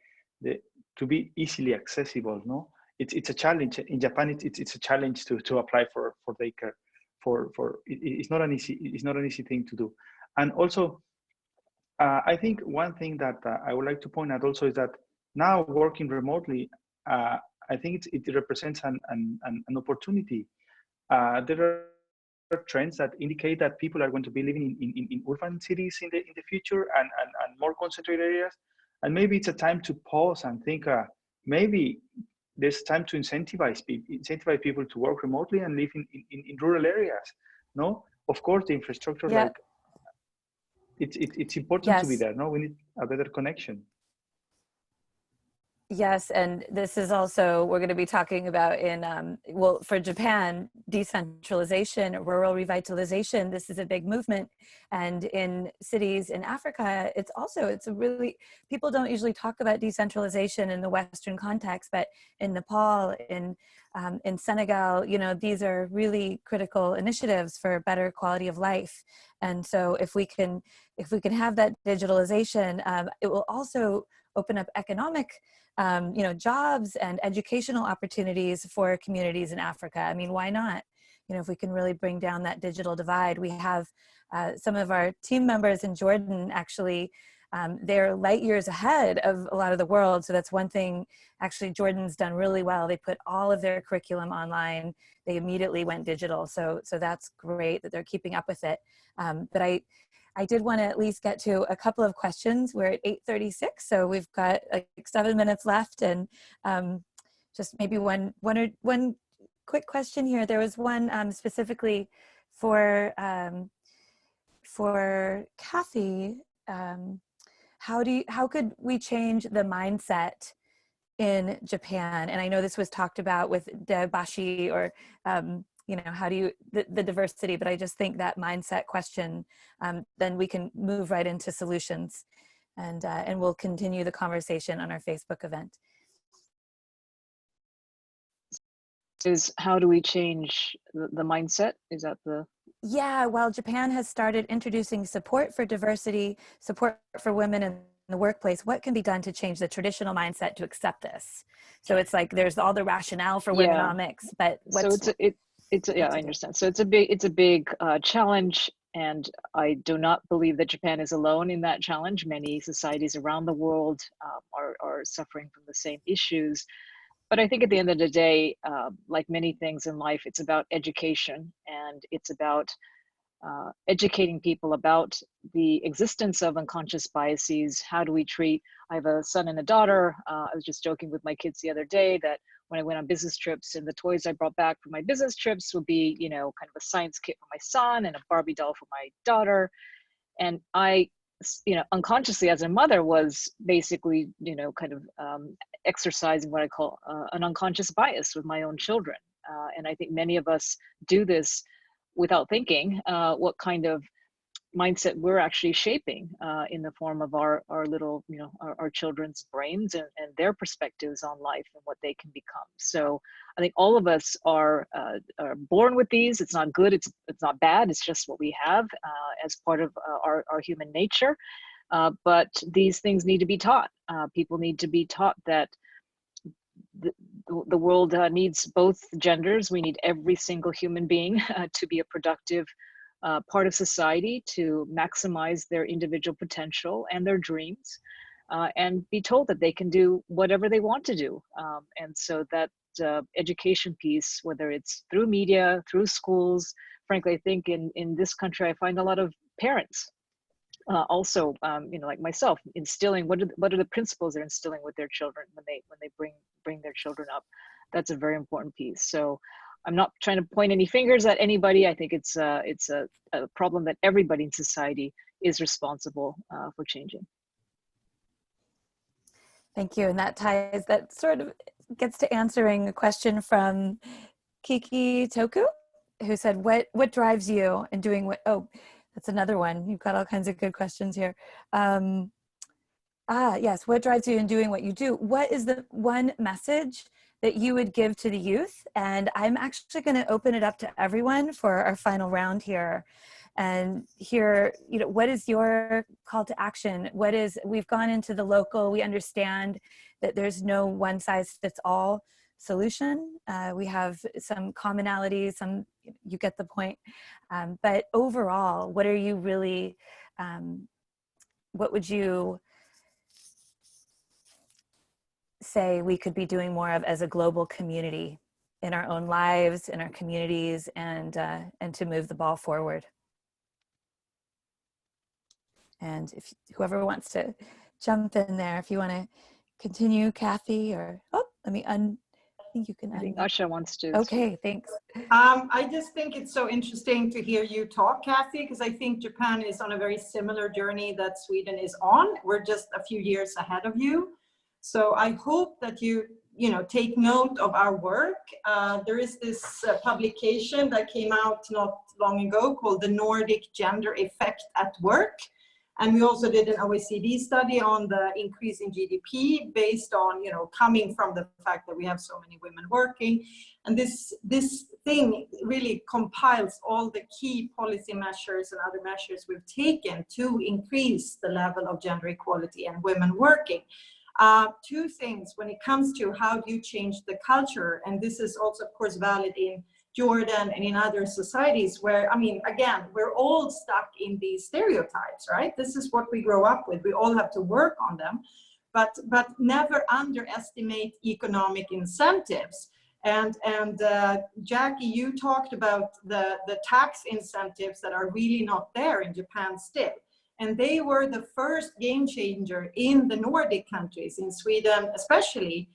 to be easily accessible, no? It's a challenge in Japan. It's a challenge to apply for daycare. It's not an easy thing to do. And also I think one thing that I would like to point out also is that now working remotely, I think it represents an opportunity. There are trends that indicate that people are going to be living in urban cities in the future and more concentrated areas. And maybe it's a time to pause and think, maybe there's time to incentivize people to work remotely and live in rural areas. No, of course, the infrastructure, Yeah. like it's important Yes. to be there. No, we need a better connection. Yes, and this is also, we're going to be talking about in, well, for Japan, decentralization, rural revitalization, this is a big movement. And in cities in Africa, it's a really, people don't usually talk about decentralization in the Western context, but in Nepal, in Senegal, you know, these are really critical initiatives for better quality of life. And so if we can have that digitalization, it will also open up economic you know, jobs and educational opportunities for communities in Africa. I mean, why not? You know, if we can really bring down that digital divide. We have some of our team members in Jordan, actually, they're light years ahead of a lot of the world. So that's one thing, actually, Jordan's done really well. They put all of their curriculum online. They immediately went digital. So that's great that they're keeping up with it. But I did want to at least get to a couple of questions. We're at 8:36, so we've got like 7 minutes left, and just maybe one quick question here. There was one specifically for Kathy. How could we change the mindset in Japan? And I know this was talked about with Debashi or you know, how do you, the diversity, but I just think that mindset question, then we can move right into solutions, and we'll continue the conversation on our Facebook event. Is how do we change the mindset? Is that the? Yeah, well, Japan has started introducing support for diversity, support for women in the workplace. What can be done to change the traditional mindset to accept this? So it's like there's all the rationale for Feminomics, but what's, so yeah, I understand. So it's a big challenge, and I do not believe that Japan is alone in that challenge. Many societies around the world are suffering from the same issues. But I think at the end of the day, like many things in life, it's about education, and it's about educating people about the existence of unconscious biases. How do we treat, I have a son and a daughter. I was just joking with my kids the other day that when I went on business trips, and the toys I brought back from my business trips would be, you know, kind of a science kit for my son and a Barbie doll for my daughter. And I, you know, unconsciously as a mother was basically, you know, kind of exercising what I call an unconscious bias with my own children. And I think many of us do this without thinking what kind of mindset we're actually shaping in the form of our little, you know, our children's brains and their perspectives on life and what they can become. So I think all of us are born with these. It's not good, it's not bad, it's just what we have as part of our human nature. But these things need to be taught. People need to be taught that the world needs both genders. We need every single human being to be a productive part of society, to maximize their individual potential and their dreams, and be told that they can do whatever they want to do. And so that education piece, whether it's through media, through schools, frankly, I think in this country, I find a lot of parents also, you know, like myself, instilling what are the principles they're instilling with their children when they bring their children up. That's a very important piece. So I'm not trying to point any fingers at anybody. I think it's a problem that everybody in society is responsible for changing. Thank you. And that ties, that sort of gets to answering a question from Kiki Toku, who said, what drives you in doing what, oh, that's another one. You've got all kinds of good questions here. Yes, what drives you in doing what you do? What is the one message that you would give to the youth? And I'm actually going to open it up to everyone for our final round here. And here, you know, what is your call to action? We've gone into the local, we understand that there's no one size fits all solution. We have some commonalities, you get the point. But overall, what are you really, what would you say we could be doing more of as a global community in our own lives, in our communities, and to move the ball forward? And if whoever wants to jump in there, if you want to continue, Kathy, or let me I think you can. I think Åsa wants to. Okay, thanks. I just think it's so interesting to hear you talk, Kathy, because I think Japan is on a very similar journey that Sweden is on. We're just a few years ahead of you. So I hope that you take note of our work. There is this publication that came out not long ago called The Nordic Gender Effect at Work. And we also did an OECD study on the increase in GDP based on, coming from the fact that we have so many women working. And this thing really compiles all the key policy measures and other measures we've taken to increase the level of gender equality and women working. Two things when it comes to how do you change the culture, and this is also, of course, valid in Jordan and in other societies where, again, we're all stuck in these stereotypes, right? This is what we grow up with. We all have to work on them, but never underestimate economic incentives. And Jackie, you talked about the tax incentives that are really not there in Japan still. And they were the first game changer in the Nordic countries, in Sweden especially.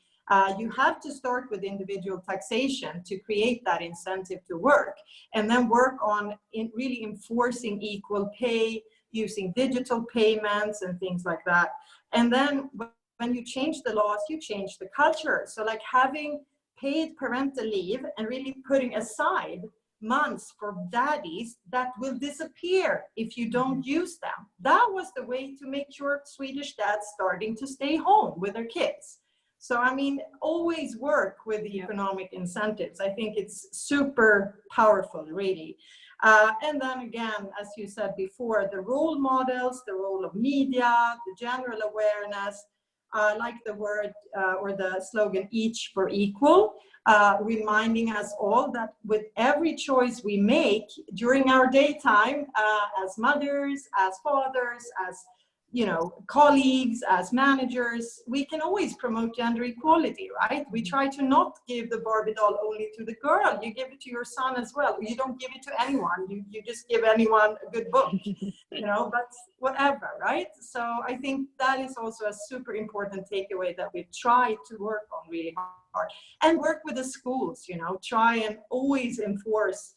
You have to start with individual taxation to create that incentive to work, and then work on really enforcing equal pay, using digital payments and things like that. And then when you change the laws, you change the culture. So like having paid parental leave and really putting aside months for daddies that will disappear if you don't use them. That was the way to make sure Swedish dads starting to stay home with their kids. So, always work with the economic incentives. I think it's super powerful, really. And then again, as you said before, the role models, the role of media, the general awareness, like the word or the slogan, each for equal, reminding us all that with every choice we make during our daytime, as mothers, as fathers, as colleagues, as managers, we can always promote gender equality, right? We try to not give the Barbie doll only to the girl. You give it to your son as well. You don't give it to anyone. You just give anyone a good book, but whatever, right? So I think that is also a super important takeaway that we try to work on really hard, and work with the schools, try and always enforce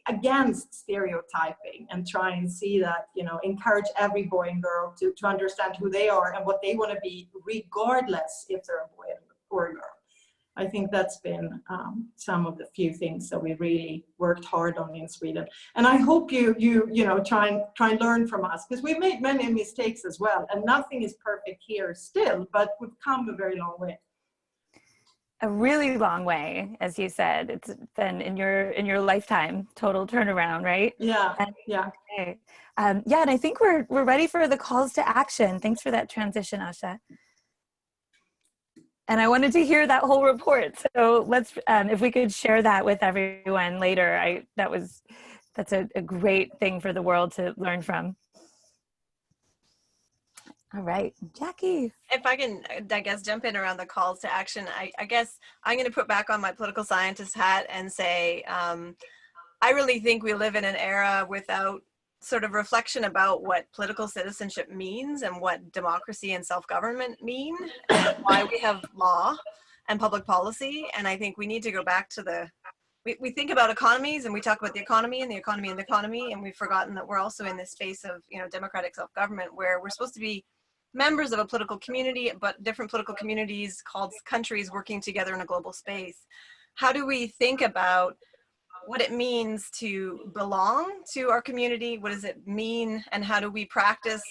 against stereotyping, and try and see that, encourage every boy and girl to understand who they are and what they want to be, regardless if they're a boy or a girl. I think that's been some of the few things that we really worked hard on in Sweden. And I hope you try and learn from us, because we've made many mistakes as well, and nothing is perfect here still, but we've come a very long way. A really long way, as you said. It's been in your lifetime, total turnaround, right? Yeah, yeah. Okay. And I think we're ready for the calls to action. Thanks for that transition, Åsa. And I wanted to hear that whole report. So let's, if we could share that with everyone later, that's a great thing for the world to learn from. All right, Jackie. If I can, jump in around the calls to action, I guess I'm going to put back on my political scientist hat and say, I really think we live in an era without sort of reflection about what political citizenship means and what democracy and self-government mean, and why we have law and public policy. And I think we need to go back to we think about economies, and we talk about the economy and the economy and the economy, and we've forgotten that we're also in this space of, democratic self-government, where we're supposed to be members of a political community, but different political communities called countries working together in a global space. How do we think about what it means to belong to our community? What does it mean? And how do we practice,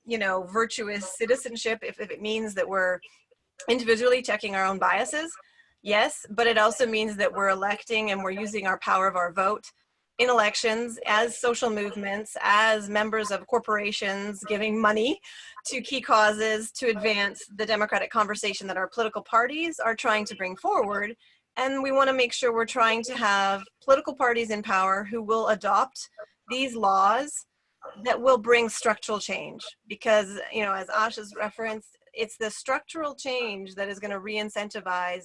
you know, virtuous citizenship if it means that we're individually checking our own biases? Yes, but it also means that we're electing and we're using our power of our vote in elections as social movements, as members of corporations, giving money to key causes to advance the democratic conversation that our political parties are trying to bring forward. And we want to make sure we're trying to have political parties in power who will adopt these laws that will bring structural change. Because, you know, as Asha's referenced, it's the structural change that is going to re-incentivize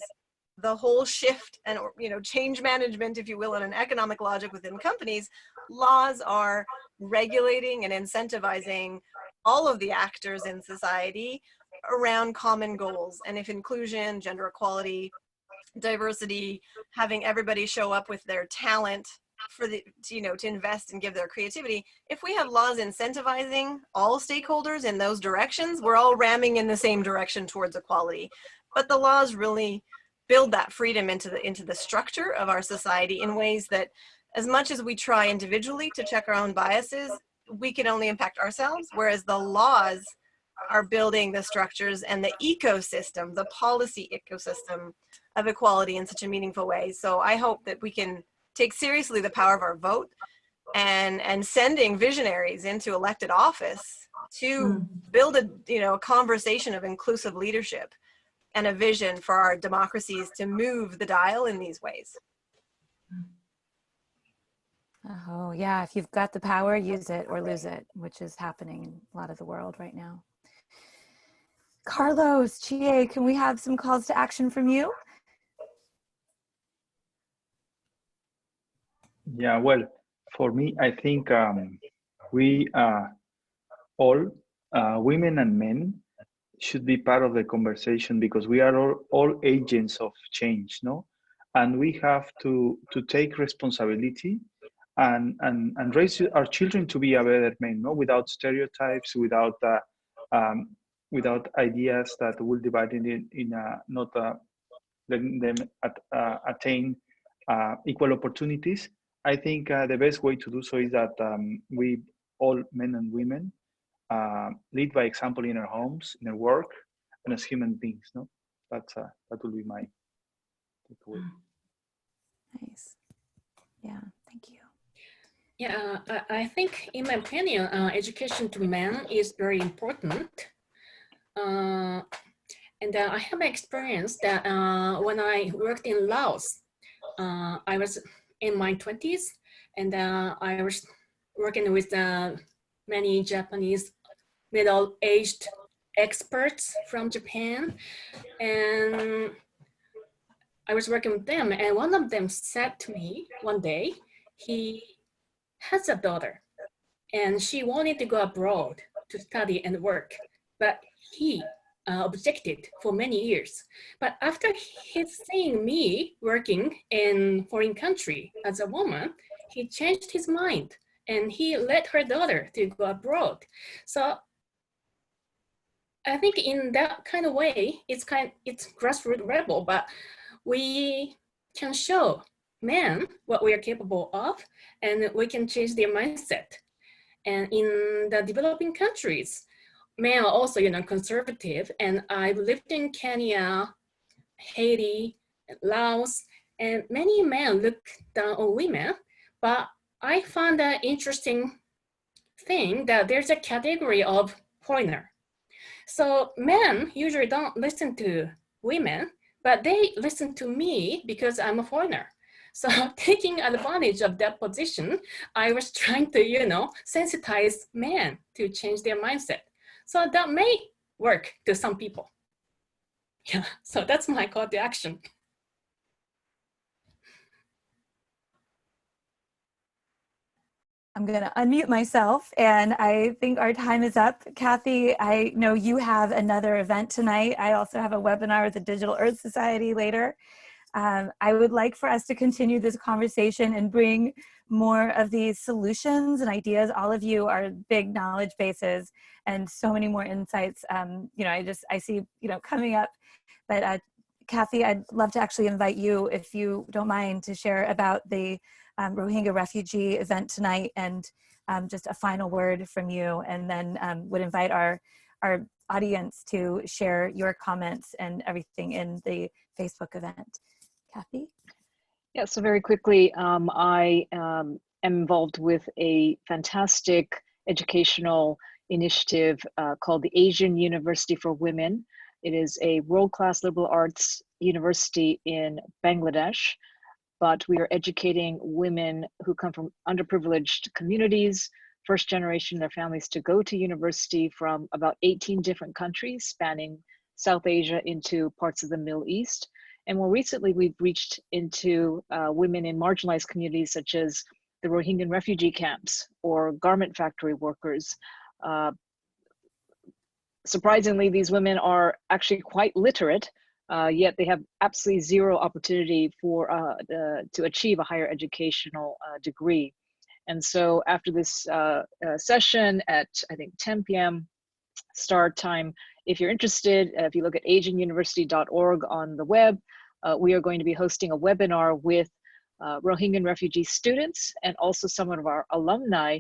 the whole shift and, you know, change management, if you will, in an economic logic within companies. Laws are regulating and incentivizing all of the actors in society around common goals. And if inclusion, gender equality, diversity, having everybody show up with their talent for the, you know, to invest and give their creativity, if we have laws incentivizing all stakeholders in those directions, we're all ramming in the same direction towards equality. But the laws really build that freedom into the structure of our society in ways that, as much as we try individually to check our own biases, we can only impact ourselves, whereas the laws are building the structures and the ecosystem, the policy ecosystem of equality in such a meaningful way. So I hope that we can take seriously the power of our vote and sending visionaries into elected office to build a, you know, a conversation of inclusive leadership and a vision for our democracies to move the dial in these ways. Oh yeah, if you've got the power, use it or lose it, which is happening in a lot of the world right now. Carlos, Chie, can we have some calls to action from you? Yeah, well, for me, I think we all, women and men, should be part of the conversation, because we are all agents of change, no? And we have to take responsibility and raise our children to be a better man, no? Without stereotypes, without ideas that will divide not letting them attain equal opportunities. I think the best way to do so is that we, all men and women, lead by example in our homes, in our work, and as human beings. No, that will be my takeaway. Nice. Yeah, thank you. Yeah, I think, in my opinion, education to men is very important. And I have experience that when I worked in Laos, I was in my 20s, and I was working with many Japanese middle-aged experts from Japan, and I was working with them, and one of them said to me one day, he has a daughter, and she wanted to go abroad to study and work, but he objected for many years. But after he's seeing me working in foreign country as a woman, he changed his mind and he let her daughter to go abroad. So I think in that kind of way, it's grassroots rebel, but we can show men what we are capable of, and we can change their mindset. And in the developing countries, men are also, you know, conservative, and I've lived in Kenya, Haiti, Laos, and many men look down on women, but I found that interesting thing that there's a category of foreigner. So men usually don't listen to women, but they listen to me because I'm a foreigner. So taking advantage of that position, I was trying to, you know, sensitize men to change their mindset. So that may work to some people. Yeah, so that's my call to action. I'm going to unmute myself, and I think our time is up. Kathy, I know you have another event tonight. I also have a webinar with the Digital Earth Society later. I would like for us to continue this conversation and bring more of these solutions and ideas. All of you are big knowledge bases and so many more insights. You know, I see, you know, coming up, but Kathy, I'd love to actually invite you, if you don't mind, to share about the Rohingya refugee event tonight, and just a final word from you, and then would invite our audience to share your comments and everything in the Facebook event. Kathy? Yeah, so very quickly, I am involved with a fantastic educational initiative called the Asian University for Women. It is a world-class liberal arts university in Bangladesh, but we are educating women who come from underprivileged communities, first generation, their families, to go to university from about 18 different countries, spanning South Asia into parts of the Middle East. And more recently, we've reached into women in marginalized communities such as the Rohingya refugee camps or garment factory workers. Surprisingly, these women are actually quite literate, yet they have absolutely zero opportunity for to achieve a higher educational degree. And so after this session at, I think, 10 p.m. start time, if you're interested, if you look at asianuniversity.org on the web, we are going to be hosting a webinar with Rohingya refugee students and also some of our alumni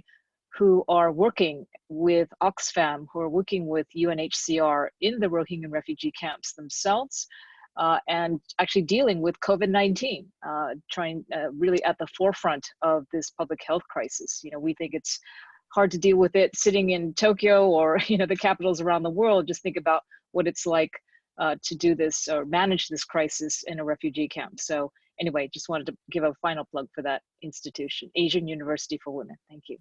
who are working with Oxfam, who are working with UNHCR in the Rohingya refugee camps themselves, and actually dealing with COVID-19, trying really at the forefront of this public health crisis. You know, we think it's hard to deal with it sitting in Tokyo or, you know, the capitals around the world. Just think about what it's like to do this or manage this crisis in a refugee camp. So anyway, just wanted to give a final plug for that institution, Asian University for Women. Thank you.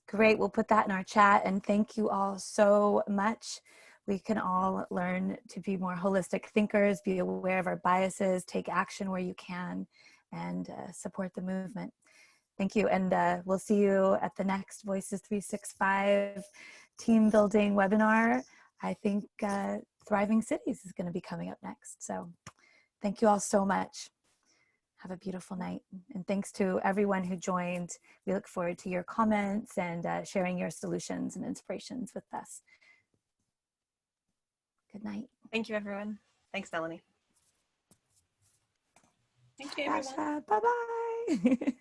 Great, we'll put that in our chat, and thank you all so much. We can all learn to be more holistic thinkers, be aware of our biases, take action where you can, and support the movement. Thank you, and we'll see you at the next Voices 365 team building webinar. I think Thriving Cities is going to be coming up next. So thank you all so much. Have a beautiful night. And thanks to everyone who joined. We look forward to your comments and sharing your solutions and inspirations with us. Good night. Thank you, everyone. Thanks, Melanie. Thank you, everyone. Bye-bye.